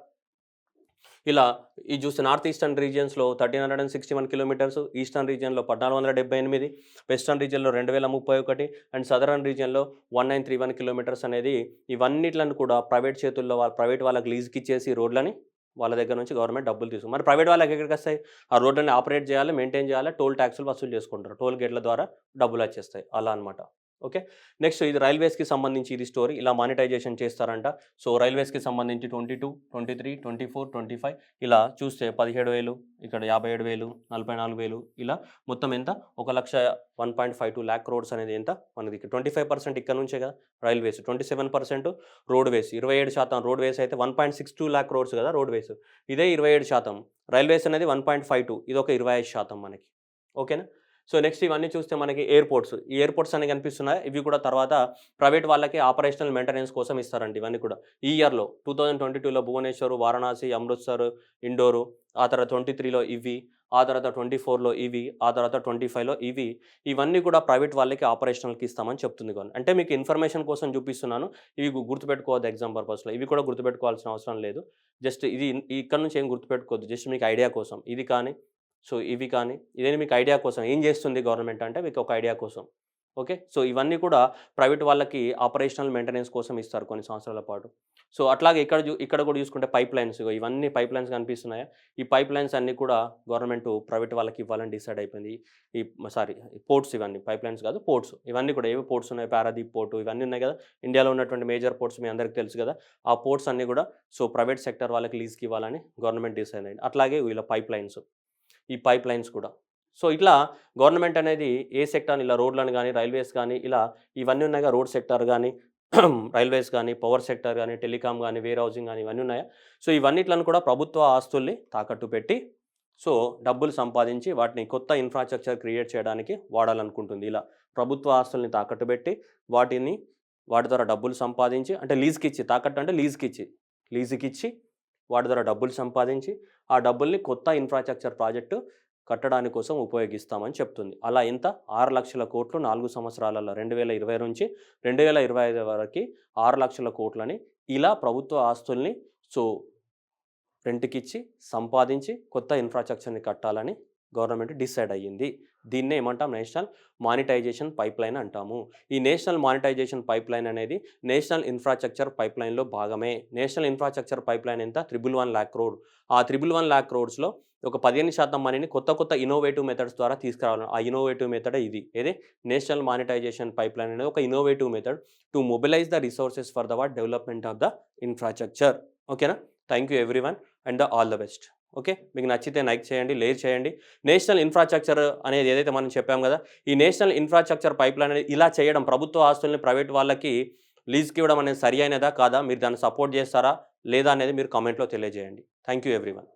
ఇలా ఇది చూస్తే నార్త్ ఈస్టర్న్ రీజియన్స్‌లో 1,361 కిలోమీటర్స్, ఈస్టర్న్ రీజియన్‌లో 1,478, వెస్టర్న్ రీజియన్‌లో 2,031 అండ్ సదరన్ రీజియన్‌లో 1,931 కిలోమీటర్స్ అనేది ఇవన్నిట్లను కూడా ప్రైవేట్ చేతుల్లో ప్రైవేట్ వాళ్ళకి లీజ్‌కి ఇచ్చేసి రోడ్లని వాళ్ళ దగ్గర నుంచి గవర్నమెంట్ డబ్బులు తీసుకుంది. మరి ప్రైవేట్ వాళ్ళకి ఎక్కడికొస్తాయి? ఆ రోడ్లని ఆపరేట్ చేయాలి, మెయింటైన్ చేయాలి, టోల్ ట్యాక్సులు వసూలు చేసుకుంటారు. టోల్ గేట్ల ద్వారా డబ్బులొచ్చేస్తాయి. అలా అన్నమాట. ఓకే. నెక్స్ట్ ఇది రైల్వేస్‌కి సంబంధించి ఇది స్టోరీ. ఇలా మానిటైజేషన్ చేస్తారంట. సో రైల్వేస్‌కి సంబంధించి 22, 23, 24, 25 ఇలా చూస్తే 17,000 ఇక్కడ 57,000, 44,000 ఇలా మొత్తం ఎంత 1,01.52 lakh crores అనేది ఎంత మనది 25% ఇక్కడ నుంచే కదా రైల్వేస్, 27% రోడ్వేస్, 27% రోడ్వేస్ అయితే 1.62 lakh crores కదా రోడ్వేస్. ఇదే 27%. రైల్వేస్ అనేది 1.52 ఇదొక 25% మనకి. ఓకేనా. సో నెక్స్ట్ ఇవన్నీ చూస్తే మనకి ఎయిర్‌పోర్ట్స్. ఈ ఎయిర్‌పోర్ట్స్ అనేవి కనిపిస్తున్నాయి. ఇవి కూడా తర్వాత ప్రైవేట్ వాళ్ళకి ఆపరేషనల్ మెయింటెనెన్స్ కోసం ఇస్తారండి ఇవన్నీ కూడా. ఈ ఇయర్‌లో 2022లో భువనేశ్వర్, వారణాసి, అమృత్సర్, ఇండోర్, ఆ తర్వాత 23లో ఇవి, ఆ తర్వాత 24లో ఇవి, ఆ తర్వాత 25లో ఇవి. ఇవన్నీ కూడా ప్రైవేట్ వాళ్ళకి ఆపరేషనల్‌కి ఇస్తామని చెప్తుంది గవర్నమెంట్. అంటే మీకు ఇన్ఫర్మేషన్ కోసం చూపిస్తున్నాను. ఇవి గుర్తుపెట్టుకోవద్దు ఎగ్జామ్ పర్పస్‌లో. ఇవి కూడా గుర్తుపెట్టుకోవాల్సిన అవసరం లేదు. జస్ట్ ఇది ఇక్కడ నుంచి ఏం గుర్తుపెట్టుకోవద్దు. జస్ట్ మీకు ఐడియా కోసం. ఇది కానీ సో ఇవి కానీ ఇదేంటి మీకు ఐడియా కోసం ఏం చేస్తుంది గవర్నమెంట్ అంటే మీకు ఒక ఐడియా కోసం. ఓకే. సో ఇవన్నీ కూడా ప్రైవేట్ వాళ్ళకి ఆపరేషనల్ మెయింటెనెన్స్ కోసం ఇస్తారు కొన్ని సంవత్సరాల పాటు. సో అట్లాగే ఇక్కడ కూడా చూసుకుంటే పైప్‌లైన్స్ ఇవన్నీ పైప్‌లైన్స్ కనిపిస్తున్నాయా? ఈ పైప్‌లైన్స్ అన్నీ కూడా గవర్నమెంట్ ప్రైవేట్ వాళ్ళకి ఇవ్వాలని డిసైడ్ అయిపోయింది. ఈ సారీ పోర్ట్స్ ఇవన్నీ పైప్‌లైన్స్ కాదు పోర్ట్స్. ఇవన్నీ కూడా ఏవి పోర్ట్స్ ఉన్నాయి పారాదీప్ పోర్ట్ ఇవన్నీ ఉన్నాయి కదా! ఇండియాలో ఉన్నటువంటి మేజర్ పోర్ట్స్ మీ అందరికీ తెలుసు కదా! ఆ పోర్ట్స్ అన్నీ కూడా సో ప్రైవేట్ సెక్టార్ వాళ్ళకి లీజ్‌కి ఇవ్వాలని గవర్నమెంట్ డిసైడ్ అయింది. అట్లాగే వీళ్ళ పైప్‌లైన్స్. ఈ పైప్‌లైన్స్ కూడా. సో ఇట్లా గవర్నమెంట్ అనేది ఏ సెక్టార్‌ని ఇలా రోడ్లను గాని, రైల్వేస్ గాని ఇలా ఇవన్నీ ఉన్నాయిగా రోడ్ సెక్టార్ గాని, రైల్వేస్ గాని, పవర్ సెక్టార్ గాని, టెలికాం గాని, వేర్ హౌసింగ్ గాని ఇవన్నీ ఉన్నాయా? సో ఇవన్నిట్లను కూడా ప్రభుత్వ ఆస్తుల్ని తాకట్టు పెట్టి సో డబ్బులు సంపాదించి వాటిని కొత్త ఇన్‌ఫ్రాస్ట్రక్చర్ క్రియేట్ చేయడానికి వాడాలనుకుంటుంది. ఇలా ప్రభుత్వ ఆస్తుల్ని తాకట్టు పెట్టి వాటి ద్వారా డబ్బులు సంపాదించి అంటే లీజ్‌కిచ్చి తాకట్టు అంటే లీజుకిచ్చి వాటి ద్వారా డబ్బులు సంపాదించి ఆ డబ్బుల్ని కొత్త ఇన్‌ఫ్రాస్ట్రక్చర్ ప్రాజెక్టు కట్టడాని కోసం ఉపయోగిస్తామని చెప్తుంది. అలా ఎంత 6,00,000 4 సంవత్సరాలలో 2020 నుంచి 2025 వరకి 6,00,000 ఇలా ప్రభుత్వ ఆస్తుల్ని సో రెంట్‌కిచ్చి, సంపాదించి కొత్త ఇన్‌ఫ్రాస్ట్రక్చర్‌ని కట్టాలని గవర్నమెంట్ డిసైడ్ అయ్యింది. దీన్నే ఏమంటాం నేషనల్ మానిటైజేషన్ పైప్‌లైన్ అంటాము. ఈ నేషనల్ మానిటైజేషన్ పైప్‌లైన్ అనేది నేషనల్ ఇన్‌ఫ్రాస్ట్రక్చర్ పైప్‌లైన్‌లో భాగమే. నేషనల్ ఇన్‌ఫ్రాస్ట్రక్చర్ పైప్‌లైన్ ఎంత? 1,1,1,000 క్రోర్. ఆ 1,1,1,000 క్రోర్స్‌లో ఒక 15% మనీని కొత్త ఇన్నోవేటివ్ మెథడ్స్ ద్వారా తీసుకురావాలి. ఆ ఇన్నోవేటివ్ మెథడే ఇది. ఏది? నేషనల్ మానిటైజేషన్ పైప్‌లైన్ అనేది ఒక innovative method to mobilise the resources for development of the infrastructure. ఓకేనా? Thank you everyone and all the best. Okay. మీకు నచ్చితే లైక్ చేయండి, షేర్ చేయండి. నేషనల్ ఇన్‌ఫ్రాస్ట్రక్చర్ అనేది ఏదైతే మనం చెప్పాం కదా! ఈ నేషనల్ ఇన్‌ఫ్రాస్ట్రక్చర్ పైప్‌లైన్ అనేది ఇలా చేయడం ప్రభుత్వ ఆస్తుల్ని ప్రైవేట్ వాళ్ళకి లీజ్‌కి ఇవ్వడం అనేది సరి అయినదా? కాదా? మీరు దాన్ని సపోర్ట్ చేస్తారా? లేదా? అనేది మీరు కామెంట్‌లో తెలియజేయండి. Thank you everyone.